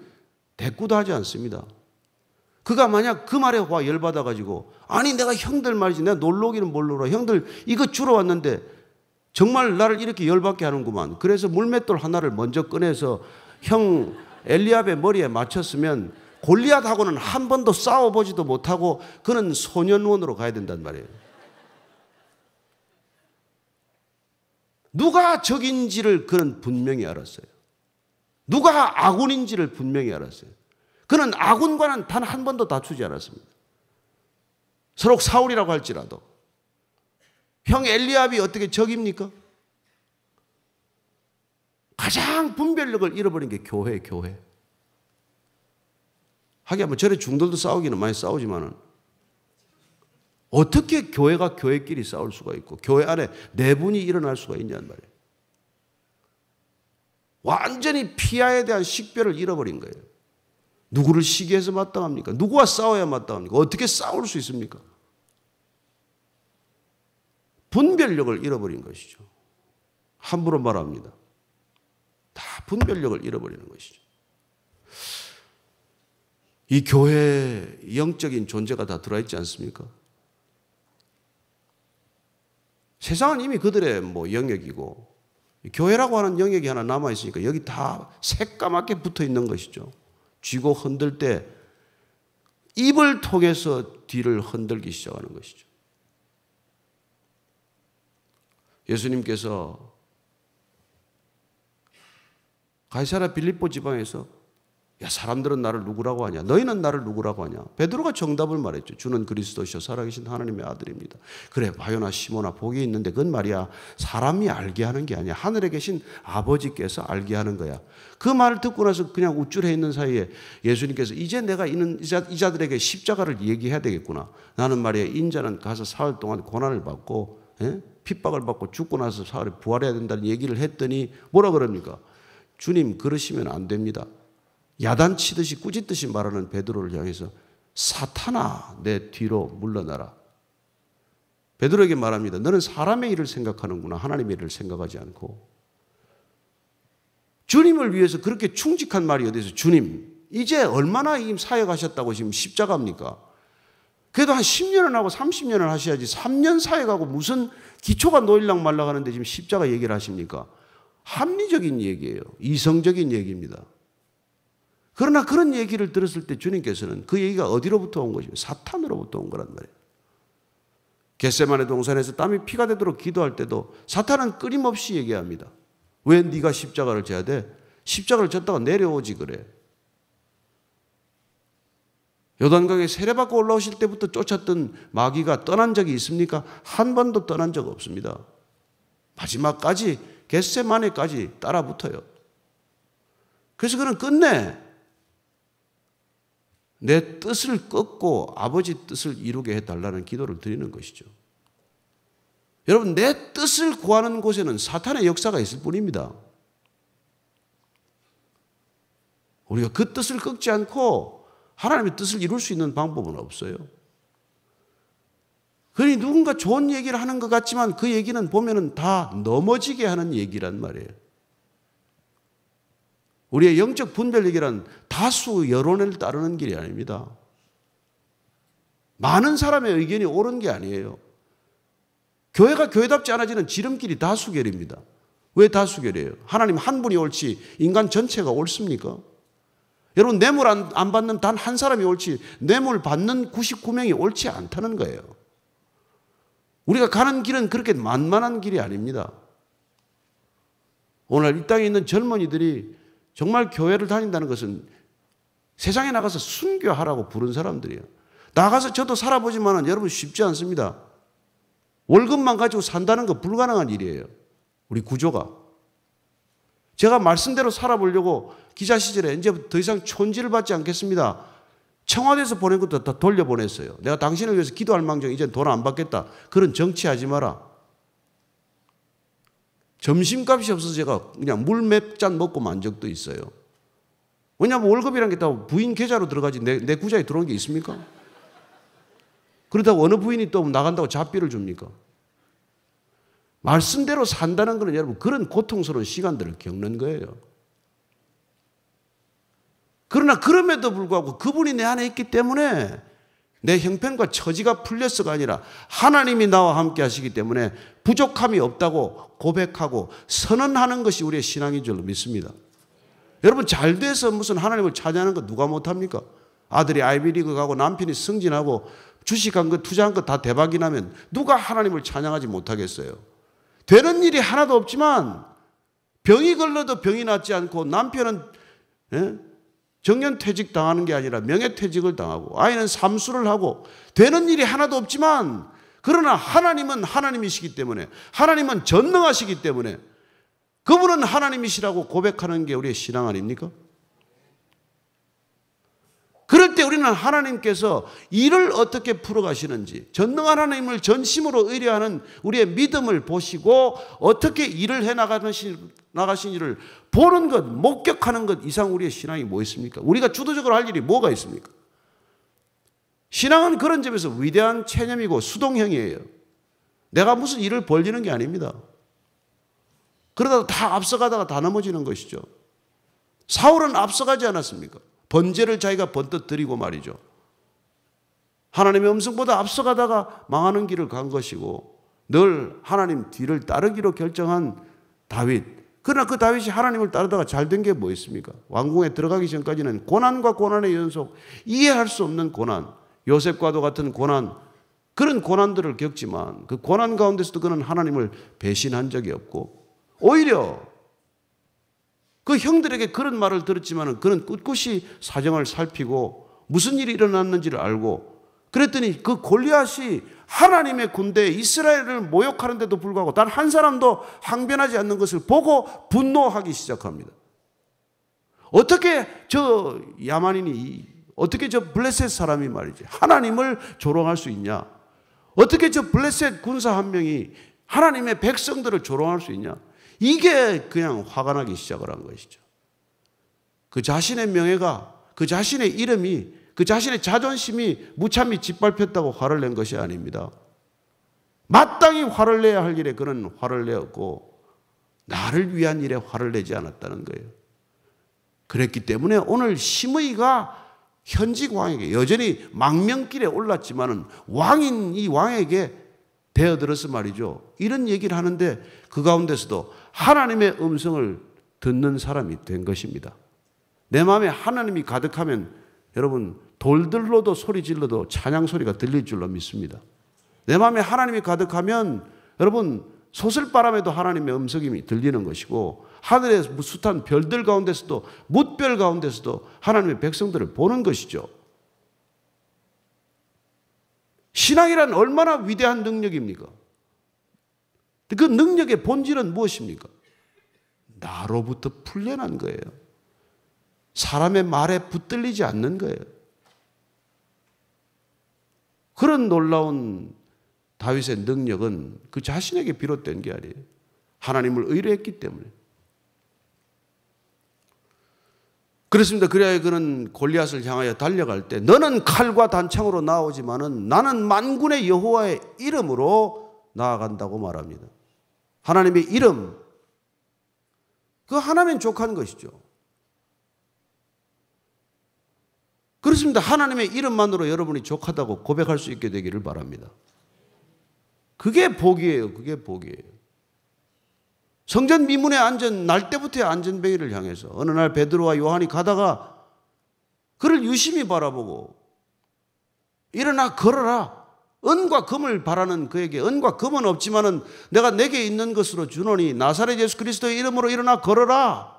대꾸도 하지 않습니다. 그가 만약 그 말에 열받아가지고 아니 내가 형들 말이지 내가 놀러 오기는 뭘 놀아 형들 이거 주러 왔는데 정말 나를 이렇게 열받게 하는구만. 그래서 물맷돌 하나를 먼저 꺼내서 형 엘리압의 머리에 맞췄으면 골리앗하고는 한 번도 싸워보지도 못하고 그는 소년원으로 가야 된단 말이에요. 누가 적인지를 그는 분명히 알았어요. 누가 아군인지를 분명히 알았어요. 그는 아군과는 단 한 번도 다투지 않았습니다. 서로 사울이라고 할지라도. 형 엘리압이 어떻게 적입니까? 가장 분별력을 잃어버린 게 교회예요, 교회. 하긴 뭐 저래 중들도 싸우기는 많이 싸우지만은 어떻게 교회가 교회끼리 싸울 수가 있고 교회 안에 내분이 일어날 수가 있냐는 말이에요. 완전히 피아에 대한 식별을 잃어버린 거예요. 누구를 시기해서 마땅합니까? 누구와 싸워야 마땅합니까? 어떻게 싸울 수 있습니까? 분별력을 잃어버린 것이죠. 함부로 말합니다. 다 분별력을 잃어버리는 것이죠. 이 교회에 영적인 존재가 다 들어있지 않습니까? 세상은 이미 그들의 영역이고 교회라고 하는 영역이 하나 남아있으니까 여기 다 새까맣게 붙어 있는 것이죠. 쥐고 흔들 때 입을 통해서 뒤를 흔들기 시작하는 것이죠. 예수님께서 가이사랴 빌립보 지방에서 야 사람들은 나를 누구라고 하냐 너희는 나를 누구라고 하냐 베드로가 정답을 말했죠. 주는 그리스도시요 살아계신 하나님의 아들입니다. 그래 바요나 시모나 복이 있는데 그건 말이야 사람이 알게 하는 게 아니야 하늘에 계신 아버지께서 알게 하는 거야. 그 말을 듣고 나서 그냥 우쭐해 있는 사이에 예수님께서 이제 내가 이 자들에게 십자가를 얘기해야 되겠구나. 나는 말이야 인자는 가서 사흘 동안 고난을 받고 핍박을 받고 죽고 나서 사흘에 부활해야 된다는 얘기를 했더니 뭐라 그럽니까? 주님 그러시면 안 됩니다. 야단치듯이 꾸짖듯이 말하는 베드로를 향해서 사탄아 내 뒤로 물러나라. 베드로에게 말합니다. 너는 사람의 일을 생각하는구나. 하나님의 일을 생각하지 않고. 주님을 위해서 그렇게 충직한 말이 어디 있어요? 주님 이제 얼마나 사역하셨다고 지금 십자가입니까? 그래도 한 10년을 하고 30년을 하셔야지 3년 사역하고 무슨 기초가 놓일락 말락 하는데 지금 십자가 얘기를 하십니까? 합리적인 얘기예요. 이성적인 얘기입니다. 그러나 그런 얘기를 들었을 때 주님께서는 그 얘기가 어디로부터 온 것이요? 사탄으로부터 온 거란 말이에요. 겟세마네 동산에서 땀이 피가 되도록 기도할 때도 사탄은 끊임없이 얘기합니다. 왜 네가 십자가를 져야 돼? 십자가를 졌다가 내려오지 그래. 요단강에 세례받고 올라오실 때부터 쫓았던 마귀가 떠난 적이 있습니까? 한 번도 떠난 적 없습니다. 마지막까지 겟세마네까지 따라붙어요. 그래서 그는 끝내 내 뜻을 꺾고 아버지 뜻을 이루게 해달라는 기도를 드리는 것이죠. 여러분 내 뜻을 구하는 곳에는 사탄의 역사가 있을 뿐입니다. 우리가 그 뜻을 꺾지 않고 하나님의 뜻을 이룰 수 있는 방법은 없어요. 그러니 누군가 좋은 얘기를 하는 것 같지만 그 얘기는 보면은 다 넘어지게 하는 얘기란 말이에요. 우리의 영적 분별력이란 다수 여론을 따르는 길이 아닙니다. 많은 사람의 의견이 옳은 게 아니에요. 교회가 교회답지 않아지는 지름길이 다수결입니다. 왜 다수결이에요? 하나님 한 분이 옳지 인간 전체가 옳습니까? 여러분 뇌물 안 받는 단 한 사람이 옳지 뇌물 받는 99명이 옳지 않다는 거예요. 우리가 가는 길은 그렇게 만만한 길이 아닙니다. 오늘 이 땅에 있는 젊은이들이 정말 교회를 다닌다는 것은 세상에 나가서 순교하라고 부른 사람들이에요. 나가서 저도 살아보지만 여러분 쉽지 않습니다. 월급만 가지고 산다는 거 불가능한 일이에요. 우리 구조가. 제가 말씀대로 살아보려고 기자 시절에 이제 더 이상 촌지를 받지 않겠습니다. 청와대에서 보낸 것도 다 돌려보냈어요. 내가 당신을 위해서 기도할 망정 이제 돈 안 받겠다. 그런 정치하지 마라. 점심값이 없어서 제가 그냥 물 몇 잔 먹고 만 적도 있어요. 왜냐하면 월급이란 게 또 부인 계좌로 들어가지 내 구자에 들어온 게 있습니까? 그렇다고 어느 부인이 또 나간다고 잡비를 줍니까? 말씀대로 산다는 것은 여러분 그런 고통스러운 시간들을 겪는 거예요. 그러나 그럼에도 불구하고 그분이 내 안에 있기 때문에 내 형편과 처지가 풀렸어가 아니라 하나님이 나와 함께 하시기 때문에 부족함이 없다고 고백하고 선언하는 것이 우리의 신앙인 줄로 믿습니다. 여러분 잘 돼서 무슨 하나님을 찬양하는 거 누가 못합니까? 아들이 아이비리그 가고 남편이 승진하고 주식한 거 투자한 거 다 대박이 나면 누가 하나님을 찬양하지 못하겠어요? 되는 일이 하나도 없지만 병이 걸려도 병이 낫지 않고 남편은 정년퇴직 당하는 게 아니라 명예퇴직을 당하고 아이는 삼수를 하고 되는 일이 하나도 없지만 그러나 하나님은 하나님이시기 때문에 하나님은 전능하시기 때문에 그분은 하나님이시라고 고백하는 게 우리의 신앙 아닙니까? 그럴 때 우리는 하나님께서 일을 어떻게 풀어가시는지 전능한 하나님을 전심으로 의뢰하는 우리의 믿음을 보시고 어떻게 일을 해나가시는지를 보는 것, 목격하는 것 이상 우리의 신앙이 뭐 있습니까? 우리가 주도적으로 할 일이 뭐가 있습니까? 신앙은 그런 점에서 위대한 체념이고 수동형이에요. 내가 무슨 일을 벌리는 게 아닙니다. 그러다가 다 앞서가다가 다 넘어지는 것이죠. 사울은 앞서가지 않았습니까? 번제를 자기가 번뜩 드리고 말이죠. 하나님의 음성보다 앞서가다가 망하는 길을 간 것이고 늘 하나님 뒤를 따르기로 결정한 다윗. 그러나 그 다윗이 하나님을 따르다가 잘된 게 뭐 있습니까? 왕궁에 들어가기 전까지는 고난과 고난의 연속, 이해할 수 없는 고난, 요셉과도 같은 고난, 그런 고난들을 겪지만 그 고난 가운데서도 그는 하나님을 배신한 적이 없고 오히려 그 형들에게 그런 말을 들었지만 그는 꿋꿋이 사정을 살피고 무슨 일이 일어났는지를 알고 그랬더니 그 골리앗이 하나님의 군대에 이스라엘을 모욕하는데도 불구하고 단 한 사람도 항변하지 않는 것을 보고 분노하기 시작합니다. 어떻게 저 야만인이 어떻게 저 블레셋 사람이 말이지 하나님을 조롱할 수 있냐? 어떻게 저 블레셋 군사 한 명이 하나님의 백성들을 조롱할 수 있냐? 이게 그냥 화가 나기 시작을 한 것이죠. 그 자신의 명예가, 그 자신의 이름이, 그 자신의 자존심이 무참히 짓밟혔다고 화를 낸 것이 아닙니다. 마땅히 화를 내야 할 일에 그는 화를 내었고 나를 위한 일에 화를 내지 않았다는 거예요. 그랬기 때문에 오늘 시므이가 현직 왕에게 여전히 망명길에 올랐지만은 왕인 이 왕에게 대어들어서 말이죠. 이런 얘기를 하는데 그 가운데서도 하나님의 음성을 듣는 사람이 된 것입니다. 내 마음에 하나님이 가득하면 여러분 돌들로도 소리 질러도 찬양 소리가 들릴 줄로 믿습니다. 내 마음에 하나님이 가득하면 여러분 소슬바람에도 하나님의 음성이 들리는 것이고 하늘의 숱한 별들 가운데서도 뭇별 가운데서도 하나님의 백성들을 보는 것이죠. 신앙이란 얼마나 위대한 능력입니까? 그 능력의 본질은 무엇입니까? 나로부터 풀려난 거예요. 사람의 말에 붙들리지 않는 거예요. 그런 놀라운 다윗의 능력은 그 자신에게 비롯된 게 아니에요. 하나님을 의뢰했기 때문에. 그렇습니다. 그래야 그는 골리앗을 향하여 달려갈 때 너는 칼과 단창으로 나오지만은 나는 만군의 여호와의 이름으로 나아간다고 말합니다. 하나님의 이름, 그 하나님은 족한 것이죠. 그렇습니다. 하나님의 이름만으로 여러분이 족하다고 고백할 수 있게 되기를 바랍니다. 그게 복이에요. 그게 복이에요. 성전 미문에 앉은 날 때부터의 안전뱅이를 향해서 어느 날 베드로와 요한이 가다가 그를 유심히 바라보고 일어나 걸어라. 은과 금을 바라는 그에게 은과 금은 없지만은 내가 내게 있는 것으로 주노니 나사렛 예수 그리스도의 이름으로 일어나 걸어라.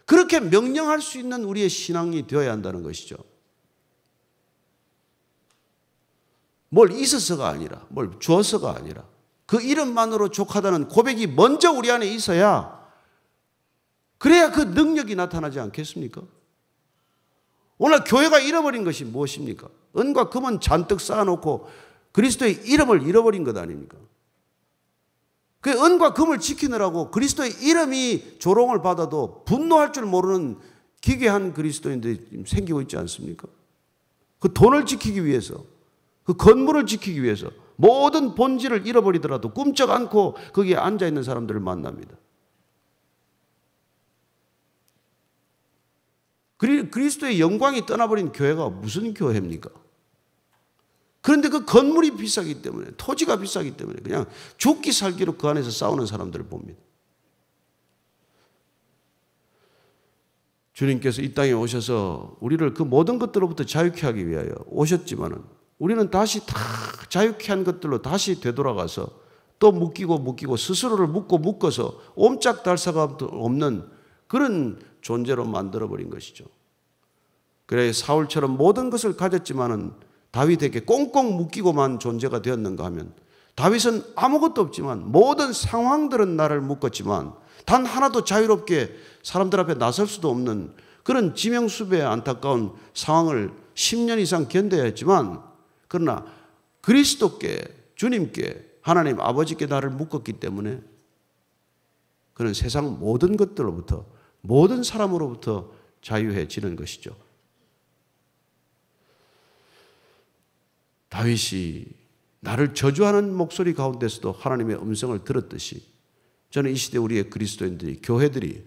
그렇게 명령할 수 있는 우리의 신앙이 되어야 한다는 것이죠. 뭘 있어서가 아니라 뭘 주어서가 아니라 그 이름만으로 족하다는 고백이 먼저 우리 안에 있어야 그래야 그 능력이 나타나지 않겠습니까? 오늘 교회가 잃어버린 것이 무엇입니까? 은과 금은 잔뜩 쌓아놓고 그리스도의 이름을 잃어버린 것 아닙니까? 그 은과 금을 지키느라고 그리스도의 이름이 조롱을 받아도 분노할 줄 모르는 기괴한 그리스도인들이 생기고 있지 않습니까? 그 돈을 지키기 위해서, 그 건물을 지키기 위해서 모든 본질을 잃어버리더라도 꿈쩍 않고 거기에 앉아있는 사람들을 만납니다. 그리스도의 영광이 떠나버린 교회가 무슨 교회입니까? 그런데 그 건물이 비싸기 때문에, 토지가 비싸기 때문에 그냥 죽기 살기로 그 안에서 싸우는 사람들을 봅니다. 주님께서 이 땅에 오셔서 우리를 그 모든 것들로부터 자유케 하기 위하여 오셨지만은 우리는 다시 다 자유케 한 것들로 다시 되돌아가서 또 묶이고 스스로를 묶어서 옴짝달사가 없는 그런 존재로 만들어버린 것이죠. 그래 사울처럼 모든 것을 가졌지만은 다윗에게 꽁꽁 묶이고만 존재가 되었는가 하면 다윗은 아무것도 없지만 모든 상황들은 나를 묶었지만 단 하나도 자유롭게 사람들 앞에 나설 수도 없는 그런 지명수배의 안타까운 상황을 10년 이상 견뎌야 했지만 그러나 그리스도께 주님께 하나님 아버지께 나를 묶었기 때문에 그는 세상 모든 것들로부터 모든 사람으로부터 자유해지는 것이죠. 다윗이 나를 저주하는 목소리 가운데서도 하나님의 음성을 들었듯이 저는 이 시대 우리의 그리스도인들이 교회들이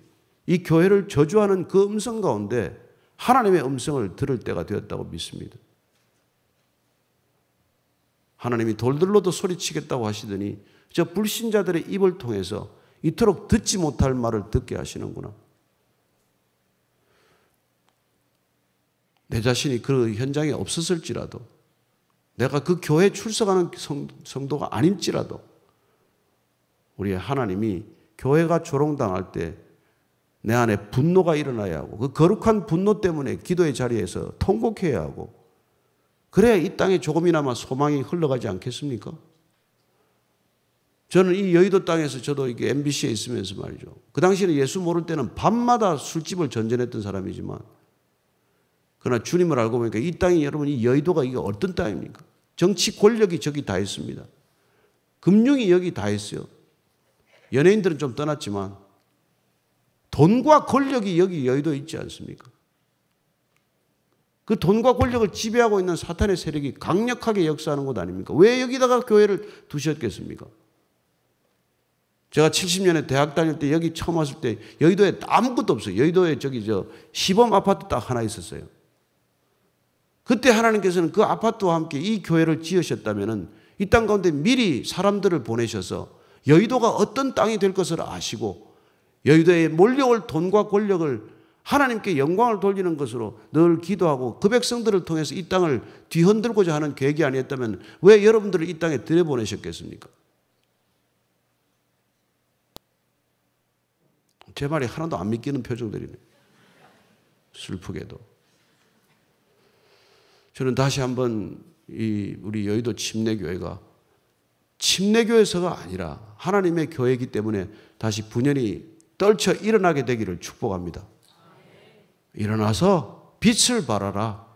이 교회를 저주하는 그 음성 가운데 하나님의 음성을 들을 때가 되었다고 믿습니다. 하나님이 돌들로도 소리치겠다고 하시더니 저 불신자들의 입을 통해서 이토록 듣지 못할 말을 듣게 하시는구나. 내 자신이 그 현장에 없었을지라도 내가 그 교회에 출석하는 성도가 아닐지라도 우리의 하나님이 교회가 조롱당할 때 내 안에 분노가 일어나야 하고 그 거룩한 분노 때문에 기도의 자리에서 통곡해야 하고 그래야 이 땅에 조금이나마 소망이 흘러가지 않겠습니까? 저는 이 여의도 땅에서 저도 이게 MBC에 있으면서 말이죠. 그 당시에는 예수 모를 때는 밤마다 술집을 전전했던 사람이지만 그러나 주님을 알고 보니까 이 땅이 여러분 이 여의도가 이게 어떤 땅입니까? 정치 권력이 저기 다 있습니다. 금융이 여기 다 있어요. 연예인들은 좀 떠났지만 돈과 권력이 여기 여의도에 있지 않습니까? 그 돈과 권력을 지배하고 있는 사탄의 세력이 강력하게 역사하는 곳 아닙니까? 왜 여기다가 교회를 두셨겠습니까? 제가 70년에 대학 다닐 때 여기 처음 왔을 때 여의도에 아무것도 없어요. 여의도에 시범 아파트 딱 하나 있었어요. 그때 하나님께서는 그 아파트와 함께 이 교회를 지으셨다면은 이 땅 가운데 미리 사람들을 보내셔서 여의도가 어떤 땅이 될 것을 아시고 여의도에 몰려올 돈과 권력을 하나님께 영광을 돌리는 것으로 늘 기도하고 그 백성들을 통해서 이 땅을 뒤흔들고자 하는 계획이 아니었다면 왜 여러분들을 이 땅에 들여보내셨겠습니까? 제 말이 하나도 안 믿기는 표정들이네. 슬프게도. 저는 다시 한번 우리 여의도 침례교회가 침례교회서가 아니라 하나님의 교회이기 때문에 다시 분연히 떨쳐 일어나게 되기를 축복합니다. 일어나서 빛을 발하라.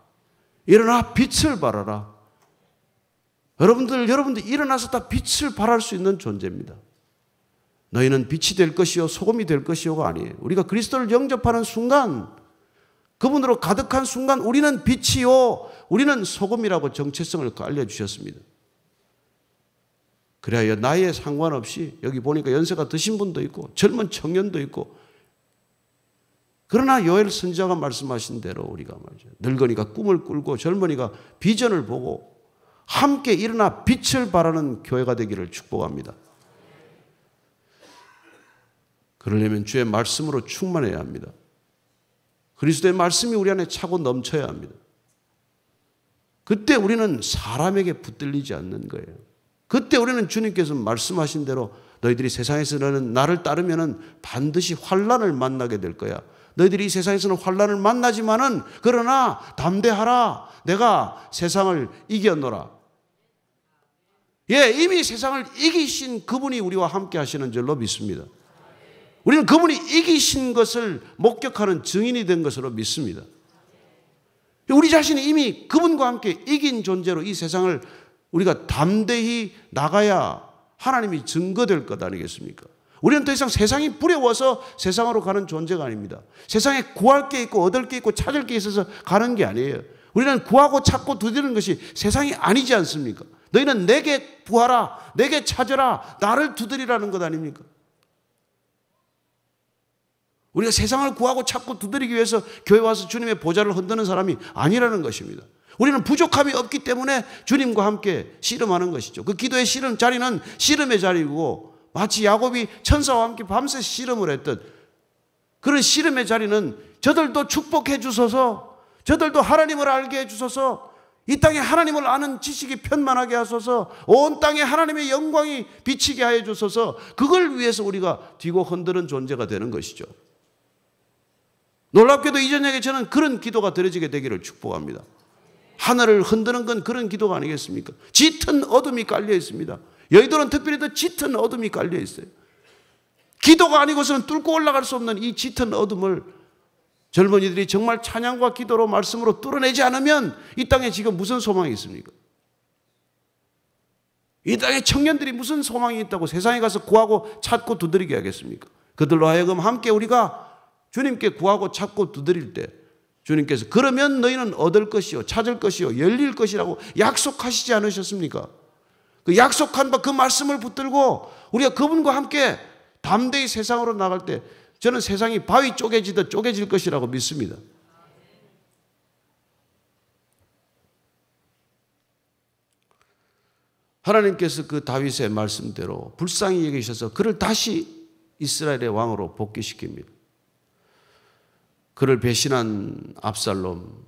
일어나 빛을 발하라. 여러분들 일어나서 다 빛을 발할 수 있는 존재입니다. 너희는 빛이 될 것이요 소금이 될 것이요가 아니에요. 우리가 그리스도를 영접하는 순간 그분으로 가득한 순간 우리는 빛이요 우리는 소금이라고 정체성을 알려주셨습니다. 그래야 나이에 상관없이 여기 보니까 연세가 드신 분도 있고 젊은 청년도 있고 그러나 요엘 선지자가 말씀하신 대로 우리가 말이죠. 늙은이가 꿈을 꿀고 젊은이가 비전을 보고 함께 일어나 빛을 발하는 교회가 되기를 축복합니다. 그러려면 주의 말씀으로 충만해야 합니다. 그리스도의 말씀이 우리 안에 차고 넘쳐야 합니다. 그때 우리는 사람에게 붙들리지 않는 거예요. 그때 우리는 주님께서 말씀하신 대로 너희들이 세상에서는 나를 따르면 반드시 환난을 만나게 될 거야. 너희들이 이 세상에서는 환난을 만나지만은 그러나 담대하라. 내가 세상을 이겼노라. 예, 이미 세상을 이기신 그분이 우리와 함께 하시는 줄로 믿습니다. 우리는 그분이 이기신 것을 목격하는 증인이 된 것으로 믿습니다. 우리 자신이 이미 그분과 함께 이긴 존재로 이 세상을 우리가 담대히 나가야 하나님이 증거될 것 아니겠습니까? 우리는 더 이상 세상이 부려워서 세상으로 가는 존재가 아닙니다. 세상에 구할 게 있고 얻을 게 있고 찾을 게 있어서 가는 게 아니에요. 우리는 구하고 찾고 두드리는 것이 세상이 아니지 않습니까? 너희는 내게 구하라, 내게 찾으라, 나를 두드리라는 것 아닙니까? 우리가 세상을 구하고 찾고 두드리기 위해서 교회 와서 주님의 보좌를 흔드는 사람이 아니라는 것입니다. 우리는 부족함이 없기 때문에 주님과 함께 씨름하는 것이죠. 그 기도의 씨름 자리는 씨름의 자리고, 마치 야곱이 천사와 함께 밤새 씨름을 했듯, 그런 씨름의 자리는 저들도 축복해 주소서, 저들도 하나님을 알게 해 주소서, 이 땅에 하나님을 아는 지식이 편만하게 하소서, 온 땅에 하나님의 영광이 비치게 하여 주소서, 그걸 위해서 우리가 뒤고 흔드는 존재가 되는 것이죠. 놀랍게도 이 저녁에 저는 그런 기도가 드려지게 되기를 축복합니다. 하늘을 흔드는 건 그런 기도가 아니겠습니까? 짙은 어둠이 깔려 있습니다. 여의도는 특별히 더 짙은 어둠이 깔려 있어요. 기도가 아니고서는 뚫고 올라갈 수 없는 이 짙은 어둠을 젊은이들이 정말 찬양과 기도로 말씀으로 뚫어내지 않으면 이 땅에 지금 무슨 소망이 있습니까? 이 땅에 청년들이 무슨 소망이 있다고 세상에 가서 구하고 찾고 두드리게 하겠습니까? 그들로 하여금 함께 우리가 주님께 구하고 찾고 두드릴 때 주님께서 그러면 너희는 얻을 것이요 찾을 것이요 열릴 것이라고 약속하시지 않으셨습니까? 그 약속한 바 그 말씀을 붙들고 우리가 그분과 함께 담대히 세상으로 나갈 때 저는 세상이 바위 쪼개지듯 쪼개질 것이라고 믿습니다. 하나님께서 그 다윗의 말씀대로 불쌍히 여기셔서 그를 다시 이스라엘의 왕으로 복귀시킵니다. 그를 배신한 압살롬,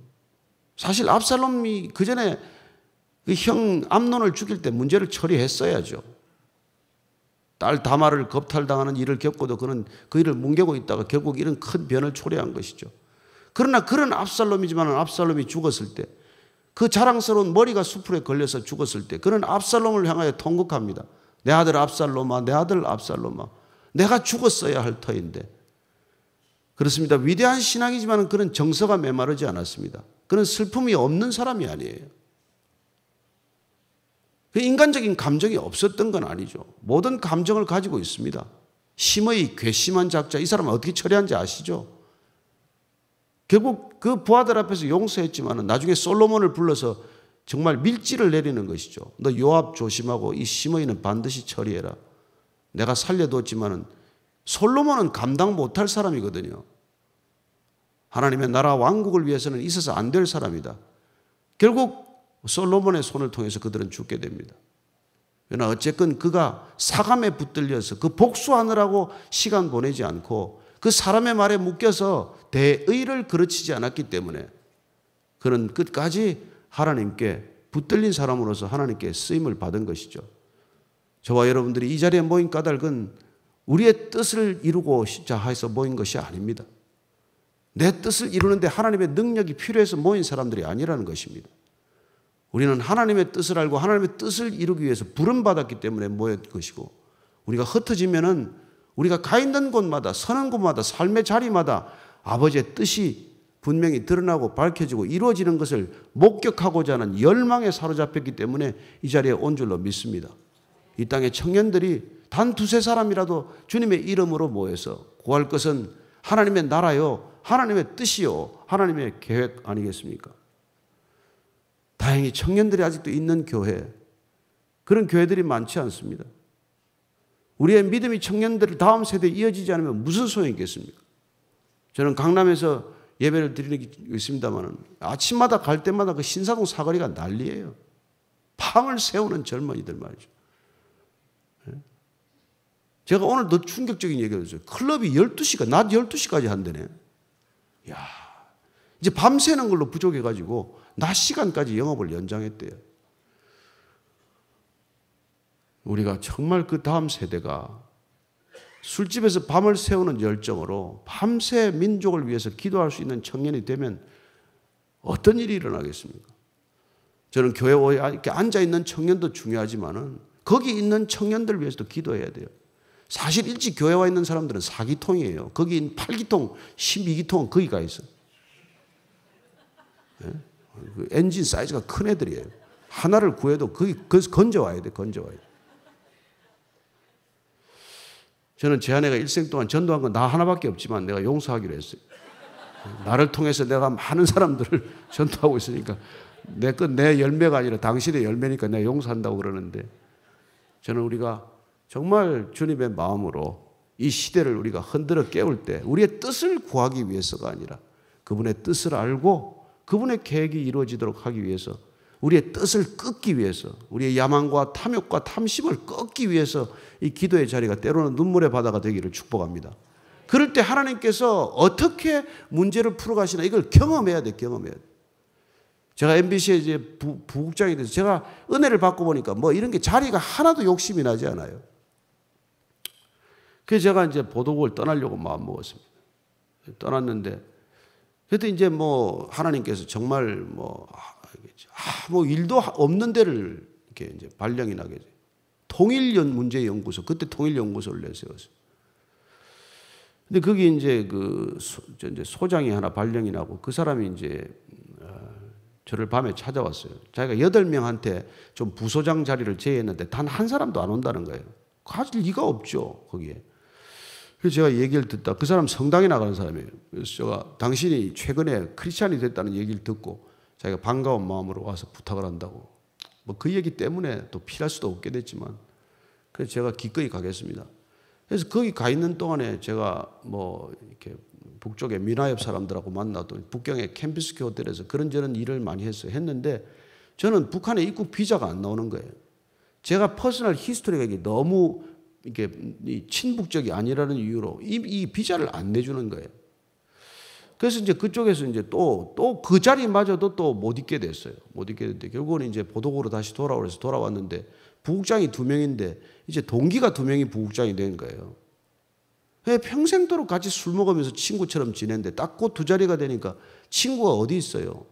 사실 압살롬이 그 전에 그 형 암논을 죽일 때 문제를 처리했어야죠. 딸 다말을 겁탈당하는 일을 겪고도 그는 그 일을 뭉개고 있다가 결국 이런 큰 변을 초래한 것이죠. 그러나 그런 압살롬이지만 압살롬이 죽었을 때, 그 자랑스러운 머리가 수풀에 걸려서 죽었을 때 그는 압살롬을 향하여 통곡합니다. 내 아들 압살롬아, 내 아들 압살롬아, 내가 죽었어야 할 터인데. 그렇습니다. 위대한 신앙이지만 그는 정서가 메마르지 않았습니다. 그는 슬픔이 없는 사람이 아니에요. 인간적인 감정이 없었던 건 아니죠. 모든 감정을 가지고 있습니다. 심의 괘씸한 작자, 이 사람은 어떻게 처리한지 아시죠? 결국 그 부하들 앞에서 용서했지만 나중에 솔로몬을 불러서 정말 밀지를 내리는 것이죠. 너 요압 조심하고 이 심의는 반드시 처리해라. 내가 살려뒀지만 솔로몬은 감당 못할 사람이거든요. 하나님의 나라 왕국을 위해서는 있어서 안 될 사람이다. 결국 솔로몬의 손을 통해서 그들은 죽게 됩니다. 그러나 어쨌건 그가 사감에 붙들려서 그 복수하느라고 시간 보내지 않고 그 사람의 말에 묶여서 대의를 그르치지 않았기 때문에 그는 끝까지 하나님께 붙들린 사람으로서 하나님께 쓰임을 받은 것이죠. 저와 여러분들이 이 자리에 모인 까닭은 우리의 뜻을 이루고자 해서 모인 것이 아닙니다. 내 뜻을 이루는데 하나님의 능력이 필요해서 모인 사람들이 아니라는 것입니다. 우리는 하나님의 뜻을 알고 하나님의 뜻을 이루기 위해서 부름받았기 때문에 모인 것이고, 우리가 흩어지면은 우리가 가 있는 곳마다, 서는 곳마다, 삶의 자리마다 아버지의 뜻이 분명히 드러나고 밝혀지고 이루어지는 것을 목격하고자 하는 열망에 사로잡혔기 때문에 이 자리에 온 줄로 믿습니다. 이 땅의 청년들이 단 두세 사람이라도 주님의 이름으로 모여서 구할 것은 하나님의 나라요, 하나님의 뜻이요, 하나님의 계획 아니겠습니까? 다행히 청년들이 아직도 있는 교회, 그런 교회들이 많지 않습니다. 우리의 믿음이 청년들 다음 세대에 이어지지 않으면 무슨 소용이 있겠습니까? 저는 강남에서 예배를 드리는 게 있습니다만 아침마다 갈 때마다 그 신사동 사거리가 난리예요. 밤을 새우는 젊은이들 말이죠. 제가 오늘 더 충격적인 얘기를 했어요. 클럽이 12시가, 낮 12시까지 한대네. 야, 이제 밤새는 걸로 부족해가지고 낮 시간까지 영업을 연장했대요. 우리가 정말 그 다음 세대가 술집에서 밤을 새우는 열정으로 밤새 민족을 위해서 기도할 수 있는 청년이 되면 어떤 일이 일어나겠습니까? 저는 교회에 이렇게 앉아있는 청년도 중요하지만은 거기 있는 청년들 위해서도 기도해야 돼요. 사실 일찍 교회 와 있는 사람들은 4기통이에요. 거기 8기통, 12기통은 거기 가 있어요. 네? 그 엔진 사이즈가 큰 애들이에요. 하나를 구해도 거기서 건져와야 돼, 건져와야 돼. 저는 제 아내가 일생 동안 전도한 건 나 하나밖에 없지만 내가 용서하기로 했어요. 나를 통해서 내가 많은 사람들을 전도하고 있으니까 내 열매가 아니라 당신의 열매니까 내가 용서한다고 그러는데, 저는 우리가 정말 주님의 마음으로 이 시대를 우리가 흔들어 깨울 때 우리의 뜻을 구하기 위해서가 아니라 그분의 뜻을 알고 그분의 계획이 이루어지도록 하기 위해서, 우리의 뜻을 끊기 위해서, 우리의 야망과 탐욕과 탐심을 끊기 위해서 이 기도의 자리가 때로는 눈물의 바다가 되기를 축복합니다. 그럴 때 하나님께서 어떻게 문제를 풀어가시나 이걸 경험해야 돼. 제가 MBC의 이제 부국장이 돼서 제가 은혜를 받고 보니까 뭐 이런 게 자리가 하나도 욕심이 나지 않아요. 그래서 제가 이제 보도국을 떠나려고 마음 먹었습니다. 떠났는데 그때 이제 뭐 하나님께서 정말 뭐 일도 없는 데를 이렇게 이제 발령이 나게 돼요. 통일문제연구소, 그때 통일연구소를 내세웠어요. 근데 거기 이제 이제 소장이 하나 발령이 나고 그 사람이 이제 저를 밤에 찾아왔어요. 자기가 8명한테 좀 부소장 자리를 제의했는데 단 한 사람도 안 온다는 거예요. 가질 리가 없죠, 거기에. 그래서 제가 얘기를 듣다, 그 사람 성당에 나가는 사람이에요. 그래서 제가 당신이 최근에 크리스찬이 됐다는 얘기를 듣고 자기가 반가운 마음으로 와서 부탁을 한다고. 뭐 그 얘기 때문에 또 필요할 수도 없게 됐지만, 그래서 제가 기꺼이 가겠습니다. 그래서 거기 가 있는 동안에 제가 뭐 이렇게 북쪽의 미나협 사람들하고 만나도 북경의 캠피스키 호텔에서 그런저런 일을 많이 했는데 저는 북한에 입국 비자가 안 나오는 거예요. 제가 퍼스널 히스토리가 이게 너무 이게 친북적이 아니라는 이유로 이 비자를 안 내주는 거예요. 그래서 이제 그쪽에서 이제 또 그 자리마저도 또 못 있게 됐어요. 못 있게 됐는데 결국은 이제 보도국으로 다시 돌아오래서 돌아왔는데 부국장이 2명인데 이제 동기가 2명이 부국장이 된 거예요. 평생도록 같이 술 먹으면서 친구처럼 지냈는데 딱 그 두 자리가 되니까 친구가 어디 있어요?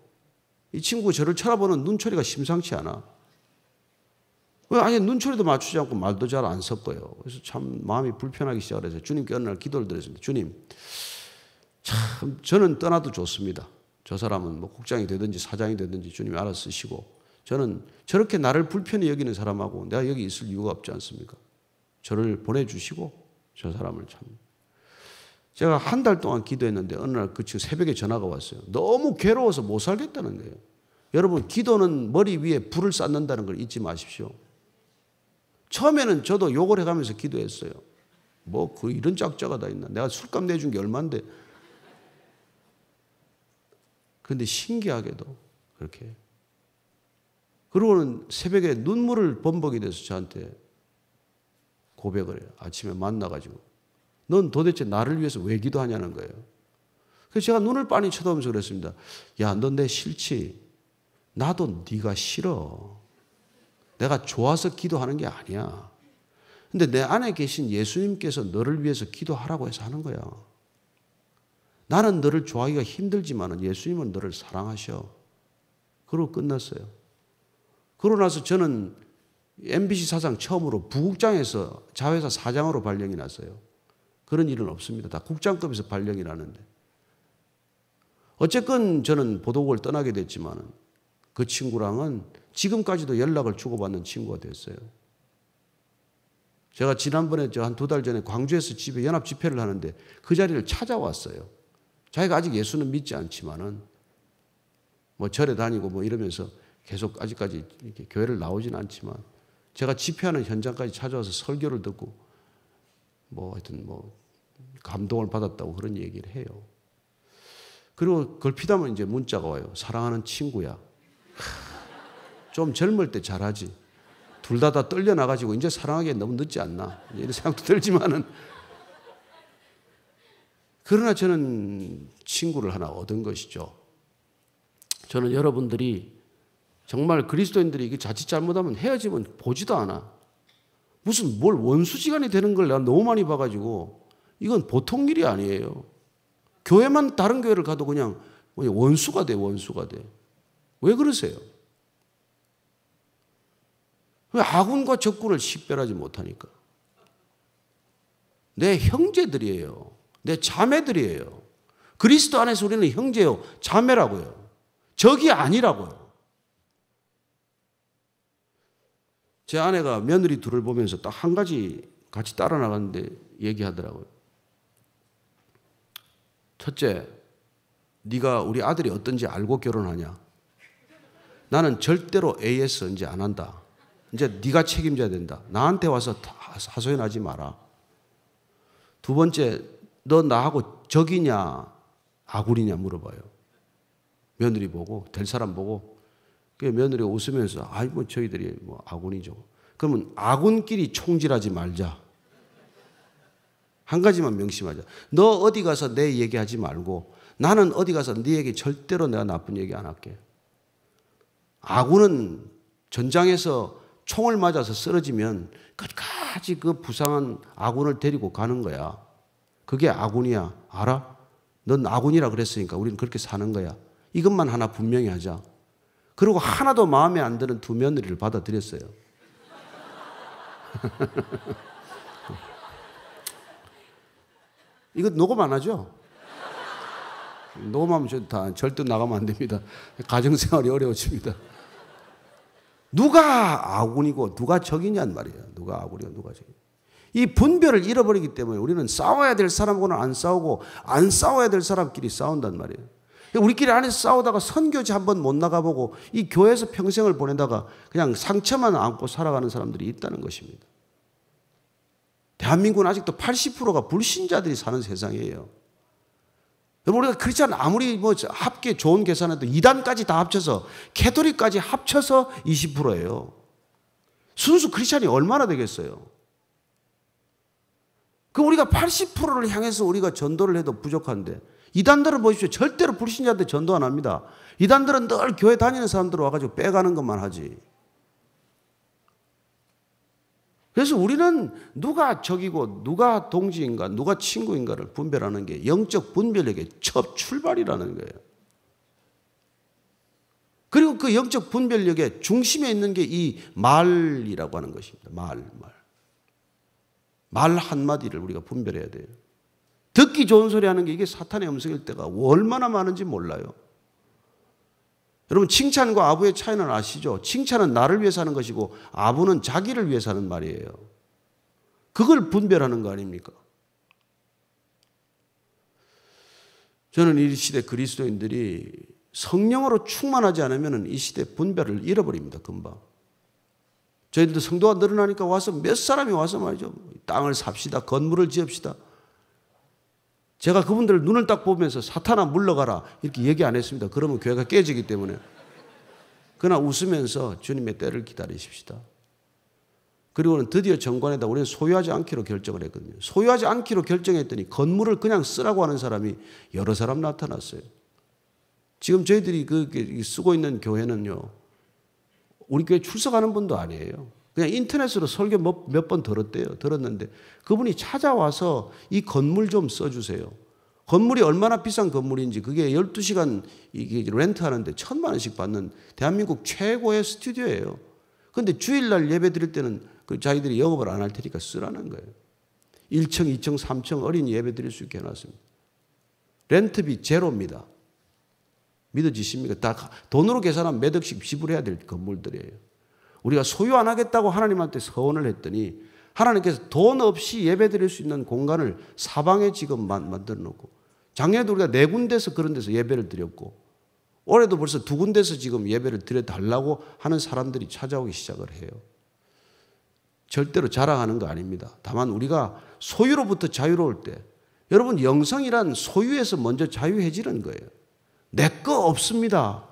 이 친구가 저를 쳐다보는 눈초리가 심상치 않아. 아니 눈초리도 맞추지 않고 말도 잘 안 섞어요. 그래서 참 마음이 불편하기 시작해서 주님께 어느 날 기도를 드렸습니다. 주님, 참 저는 떠나도 좋습니다. 저 사람은 뭐 국장이 되든지 사장이 되든지 주님이 알아서 쓰시고, 저는 저렇게 나를 불편히 여기는 사람하고 내가 여기 있을 이유가 없지 않습니까? 저를 보내주시고 저 사람을 참. 제가 한 달 동안 기도했는데 어느 날 그 친구 새벽에 전화가 왔어요. 너무 괴로워서 못 살겠다는 거예요. 여러분, 기도는 머리 위에 불을 쌓는다는 걸 잊지 마십시오. 처음에는 저도 욕을 해가면서 기도했어요. 뭐 이런 짝짝아 다 있나. 내가 술값 내준 게 얼만데. 그런데 신기하게도 그렇게. 그러고는 새벽에 눈물을 범벅이 돼서 저한테 고백을 해요. 아침에 만나가지고. 넌 도대체 나를 위해서 왜 기도하냐는 거예요. 그래서 제가 눈을 빤히 쳐다보면서 그랬습니다. 야, 넌 내 싫지? 나도 네가 싫어. 내가 좋아서 기도하는 게 아니야. 근데 내 안에 계신 예수님께서 너를 위해서 기도하라고 해서 하는 거야. 나는 너를 좋아하기가 힘들지만 예수님은 너를 사랑하셔. 그러고 끝났어요. 그러고 나서 저는 MBC 사상 처음으로 부국장에서 자회사 사장으로 발령이 났어요. 그런 일은 없습니다. 다 국장급에서 발령이 나는데. 어쨌건 저는 보도국을 떠나게 됐지만 그 친구랑은 지금까지도 연락을 주고받는 친구가 됐어요. 제가 지난번에 한 2달 전에 광주에서 집에 연합 집회를 하는데 그 자리를 찾아왔어요. 자기가 아직 예수는 믿지 않지만은 뭐 절에 다니고 뭐 이러면서 계속 아직까지 이렇게 교회를 나오진 않지만 제가 집회하는 현장까지 찾아와서 설교를 듣고 뭐 하여튼 뭐 감동을 받았다고 그런 얘기를 해요. 그리고 걸핏하면 이제 문자가 와요. 사랑하는 친구야. 좀 젊을 때 잘하지. 둘 다 떨려나가지고 이제 사랑하기에 너무 늦지 않나. 이런 생각도 들지만은. 그러나 저는 친구를 하나 얻은 것이죠. 저는 여러분들이 정말 그리스도인들이 이게 자칫 잘못하면 헤어지면 보지도 않아. 무슨 뭘 원수지간이 되는 걸 내가 너무 많이 봐가지고 이건 보통 일이 아니에요. 교회만 다른 교회를 가도 그냥 원수가 돼, 원수가 돼. 왜 그러세요? 왜 아군과 적군을 식별하지 못하니까. 내 형제들이에요. 내 자매들이에요. 그리스도 안에서 우리는 형제요, 자매라고요. 적이 아니라고요. 제 아내가 며느리 둘을 보면서 딱 한 가지 같이 따라 나갔는데 얘기하더라고요. 첫째, 네가 우리 아들이 어떤지 알고 결혼하냐? 나는 절대로 AS 이제 안 한다. 이제 네가 책임져야 된다. 나한테 와서 하소연하지 마라. 두 번째, 너 나하고 적이냐 아군이냐 물어봐요. 며느리 보고, 될 사람 보고. 그 며느리가 웃으면서 아이 뭐 저희들이 뭐 아군이죠. 그러면 아군끼리 총질하지 말자. 한 가지만 명심하자. 너 어디 가서 내 얘기하지 말고 나는 어디 가서 네 얘기 절대로 내가 나쁜 얘기 안 할게. 아군은 전장에서 총을 맞아서 쓰러지면 끝까지 그 부상한 아군을 데리고 가는 거야. 그게 아군이야. 알아? 넌 아군이라 그랬으니까 우리는 그렇게 사는 거야. 이것만 하나 분명히 하자. 그리고 하나도 마음에 안 드는 두 며느리를 받아들였어요. 이거 녹음 안 하죠? 녹음하면 다 절대 나가면 안 됩니다. 가정생활이 어려워집니다. 누가 아군이고 누가 적이냔 말이에요. 누가 아군이고 누가 적이냐. 이 분별을 잃어버리기 때문에 우리는 싸워야 될 사람하고는 안 싸우고 안 싸워야 될 사람끼리 싸운단 말이에요. 우리끼리 안에서 싸우다가 선교지 한번 못 나가보고 이 교회에서 평생을 보내다가 그냥 상처만 안고 살아가는 사람들이 있다는 것입니다. 대한민국은 아직도 80%가 불신자들이 사는 세상이에요. 여러분, 우리가 크리스찬 아무리 뭐 합계 좋은 계산해도 이단까지 다 합쳐서 캐토릭까지 합쳐서 20%예요. 순수 크리스찬이 얼마나 되겠어요? 그 우리가 80%를 향해서 우리가 전도를 해도 부족한데 이단들은 보십시오. 절대로 불신자한테 전도 안 합니다. 이단들은 늘 교회 다니는 사람들 와가지고 빼가는 것만 하지. 그래서 우리는 누가 적이고 누가 동지인가 누가 친구인가를 분별하는 게 영적 분별력의 첫 출발이라는 거예요. 그리고 그 영적 분별력의 중심에 있는 게 이 말이라고 하는 것입니다. 말 한마디를 우리가 분별해야 돼요. 듣기 좋은 소리 하는 게 이게 사탄의 음성일 때가 얼마나 많은지 몰라요. 여러분, 칭찬과 아부의 차이는 아시죠? 칭찬은 나를 위해서 하는 것이고 아부는 자기를 위해서 하는 말이에요. 그걸 분별하는 거 아닙니까? 저는 이 시대 그리스도인들이 성령으로 충만하지 않으면 이 시대 분별을 잃어버립니다. 금방. 저희들도 성도가 늘어나니까 와서 몇 사람이 와서 말이죠. 땅을 삽시다. 건물을 지읍시다. 제가 그분들 눈을 딱 보면서 사탄아 물러가라 이렇게 얘기 안 했습니다. 그러면 교회가 깨지기 때문에. 그러나 웃으면서 주님의 때를 기다리십시다. 그리고는 드디어 정관에다 우리는 소유하지 않기로 결정을 했거든요. 소유하지 않기로 결정했더니 건물을 그냥 쓰라고 하는 사람이 여러 사람 나타났어요. 지금 저희들이 쓰고 있는 교회는요. 우리 교회 출석하는 분도 아니에요. 그냥 인터넷으로 설교 몇 번 들었대요. 들었는데 그분이 찾아와서 이 건물 좀 써주세요. 건물이 얼마나 비싼 건물인지 그게 12시간 렌트하는데 1,000만 원씩 받는 대한민국 최고의 스튜디오예요. 그런데 주일날 예배 드릴 때는 그 자기들이 영업을 안 할 테니까 쓰라는 거예요. 1층, 2층, 3층 어린이 예배 드릴 수 있게 해놨습니다. 렌트비 제로입니다. 믿어지십니까? 다 돈으로 계산하면 몇 억씩 지불해야 될 건물들이에요. 우리가 소유 안 하겠다고 하나님한테 서원을 했더니 하나님께서 돈 없이 예배 드릴 수 있는 공간을 사방에 지금 만들어 놓고 작년에도 우리가 4군데서 그런 데서 예배를 드렸고 올해도 벌써 2군데서 지금 예배를 드려달라고 하는 사람들이 찾아오기 시작을 해요. 절대로 자랑하는 거 아닙니다. 다만 우리가 소유로부터 자유로울 때 여러분 영성이란 소유에서 먼저 자유해지는 거예요. 내 거 없습니다.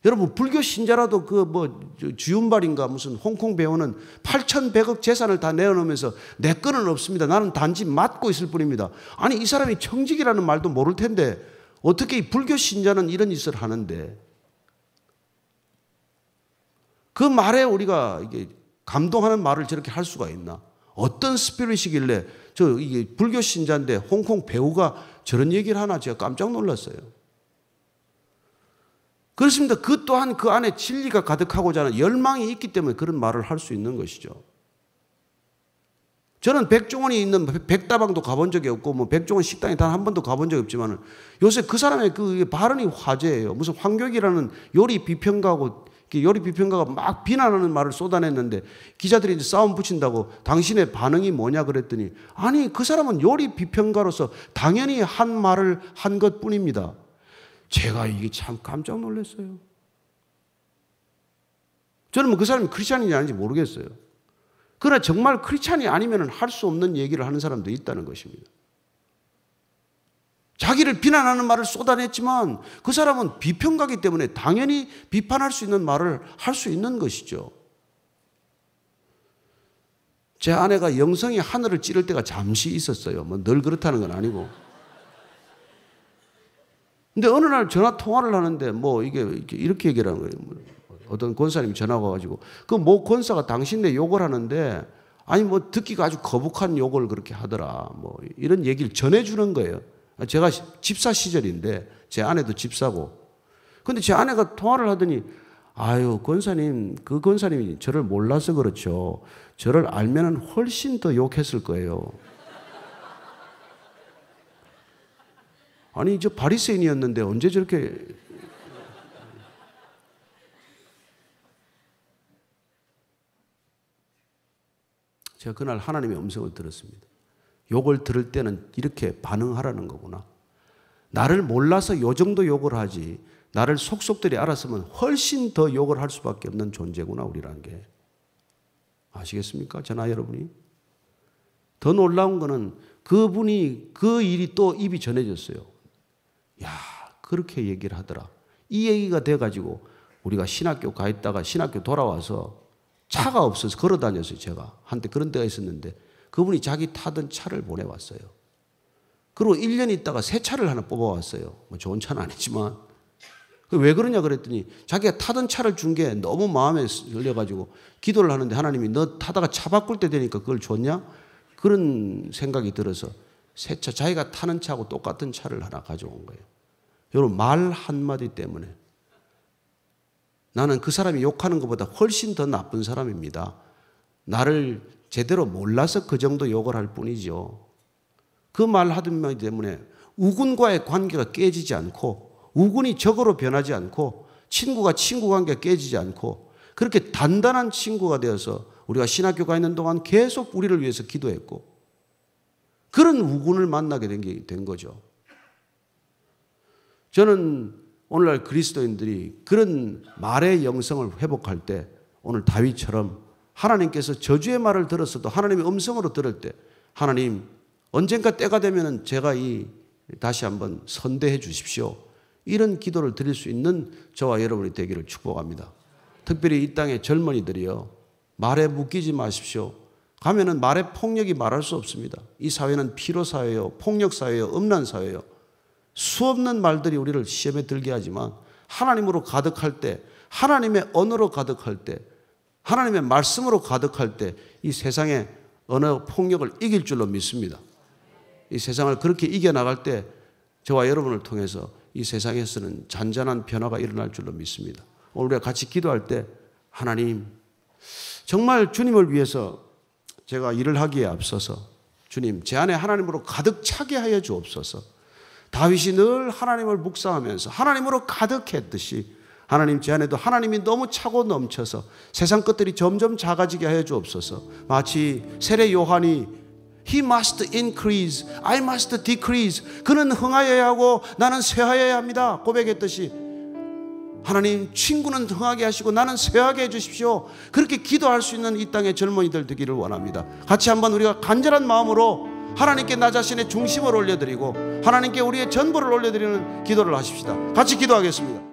여러분 불교 신자라도 주윤발인가 무슨 홍콩 배우는 8,100억 재산을 다 내어놓으면서 내 거는 없습니다. 나는 단지 맡고 있을 뿐입니다. 아니 이 사람이 청직이라는 말도 모를 텐데 어떻게 이 불교 신자는 이런 짓을 하는데 그 말에 우리가 이게 감동하는 말을 저렇게 할 수가 있나? 어떤 스피릿이길래 이게 불교 신자인데 홍콩 배우가 저런 얘기를 하나 제가 깜짝 놀랐어요. 그렇습니다. 그 또한 그 안에 진리가 가득하고자 하는 열망이 있기 때문에 그런 말을 할 수 있는 것이죠. 저는 백종원이 있는 백다방도 가본 적이 없고 백종원 식당에 단 한 번도 가본 적이 없지만 요새 그 사람의 그 발언이 화제예요. 무슨 황교익이라는 요리 비평가하고 요리 비평가가 막 비난하는 말을 쏟아냈는데 기자들이 이제 싸움 붙인다고 당신의 반응이 뭐냐 그랬더니 아니 그 사람은 요리 비평가로서 당연히 한 말을 한 것뿐입니다. 제가 이게 참 깜짝 놀랐어요. 저는 뭐 그 사람이 크리스찬인지 아닌지 모르겠어요. 그러나 정말 크리스찬이 아니면 할 수 없는 얘기를 하는 사람도 있다는 것입니다. 자기를 비난하는 말을 쏟아냈지만 그 사람은 비평가기 때문에 당연히 비판할 수 있는 말을 할 수 있는 것이죠. 제 아내가 영성이 하늘을 찌를 때가 잠시 있었어요. 뭐 늘 그렇다는 건 아니고. 근데 어느 날 전화 통화를 하는데 뭐 이게 이렇게 얘기를 하는 거예요. 어떤 권사님이 전화가 와가지고 그 모 권사가 당신네 욕을 하는데 아니 뭐 듣기가 아주 거북한 욕을 그렇게 하더라. 뭐 이런 얘기를 전해주는 거예요. 제가 집사 시절인데 제 아내도 집사고. 근데 제 아내가 통화를 하더니 아유 권사님 그 권사님이 저를 몰라서 그렇죠. 저를 알면 훨씬 더 욕했을 거예요. 아니 저 바리새인이었는데 언제 저렇게. 제가 그날 하나님의 음성을 들었습니다. 욕을 들을 때는 이렇게 반응하라는 거구나. 나를 몰라서 요 정도 욕을 하지 나를 속속들이 알았으면 훨씬 더 욕을 할 수밖에 없는 존재구나 우리라는 게. 아시겠습니까? 저나 여러분이. 더 놀라운 거는 그분이 그 일이 또 입이 전해졌어요. 야 그렇게 얘기를 하더라. 이 얘기가 돼가지고 우리가 신학교 가 있다가 신학교 돌아와서 차가 없어서 걸어 다녔어요. 제가 한때 그런 때가 있었는데 그분이 자기 타던 차를 보내왔어요. 그리고 1년 있다가 새 차를 하나 뽑아왔어요. 뭐 좋은 차는 아니지만. 왜 그러냐 그랬더니 자기가 타던 차를 준 게 너무 마음에 걸려가지고 기도를 하는데 하나님이 너 타다가 차 바꿀 때 되니까 그걸 줬냐? 그런 생각이 들어서 새 차, 자기가 타는 차하고 똑같은 차를 하나 가져온 거예요. 여러분 말 한마디 때문에 나는 그 사람이 욕하는 것보다 훨씬 더 나쁜 사람입니다. 나를 제대로 몰라서 그 정도 욕을 할 뿐이죠. 그 말 한마디 때문에 우군과의 관계가 깨지지 않고 우군이 적으로 변하지 않고 친구가 친구 관계가 깨지지 않고 그렇게 단단한 친구가 되어서 우리가 신학교 가 있는 동안 계속 우리를 위해서 기도했고 그런 우군을 만나게 된 거죠. 저는 오늘날 그리스도인들이 그런 말의 영성을 회복할 때 오늘 다윗처럼 하나님께서 저주의 말을 들었어도 하나님의 음성으로 들을 때 하나님 언젠가 때가 되면 제가 다시 한번 선대해 주십시오. 이런 기도를 드릴 수 있는 저와 여러분이 되기를 축복합니다. 특별히 이 땅의 젊은이들이요. 말에 묶이지 마십시오. 가면은 말의 폭력이 말할 수 없습니다. 이 사회는 피로 사회요, 폭력 사회요, 음란 사회요. 수없는 말들이 우리를 시험에 들게 하지만 하나님으로 가득할 때, 하나님의 언어로 가득할 때, 하나님의 말씀으로 가득할 때 이 세상의 언어 폭력을 이길 줄로 믿습니다. 이 세상을 그렇게 이겨나갈 때 저와 여러분을 통해서 이 세상에서는 잔잔한 변화가 일어날 줄로 믿습니다. 오늘 우리가 같이 기도할 때 하나님 정말 주님을 위해서 제가 일을 하기에 앞서서 주님 제 안에 하나님으로 가득 차게 하여 주옵소서. 다윗이 늘 하나님을 묵상하면서 하나님으로 가득했듯이 하나님 제 안에도 하나님이 너무 차고 넘쳐서 세상 것들이 점점 작아지게 하여 주옵소서. 마치 세례 요한이 He must increase, I must decrease. 그는 흥하여야 하고 나는 쇠하여야 합니다 고백했듯이 하나님 친구는 흥하게 하시고 나는 쇠하게 해주십시오. 그렇게 기도할 수 있는 이 땅의 젊은이들 되기를 원합니다. 같이 한번 우리가 간절한 마음으로 하나님께 나 자신의 중심을 올려드리고 하나님께 우리의 전부를 올려드리는 기도를 하십시다. 같이 기도하겠습니다.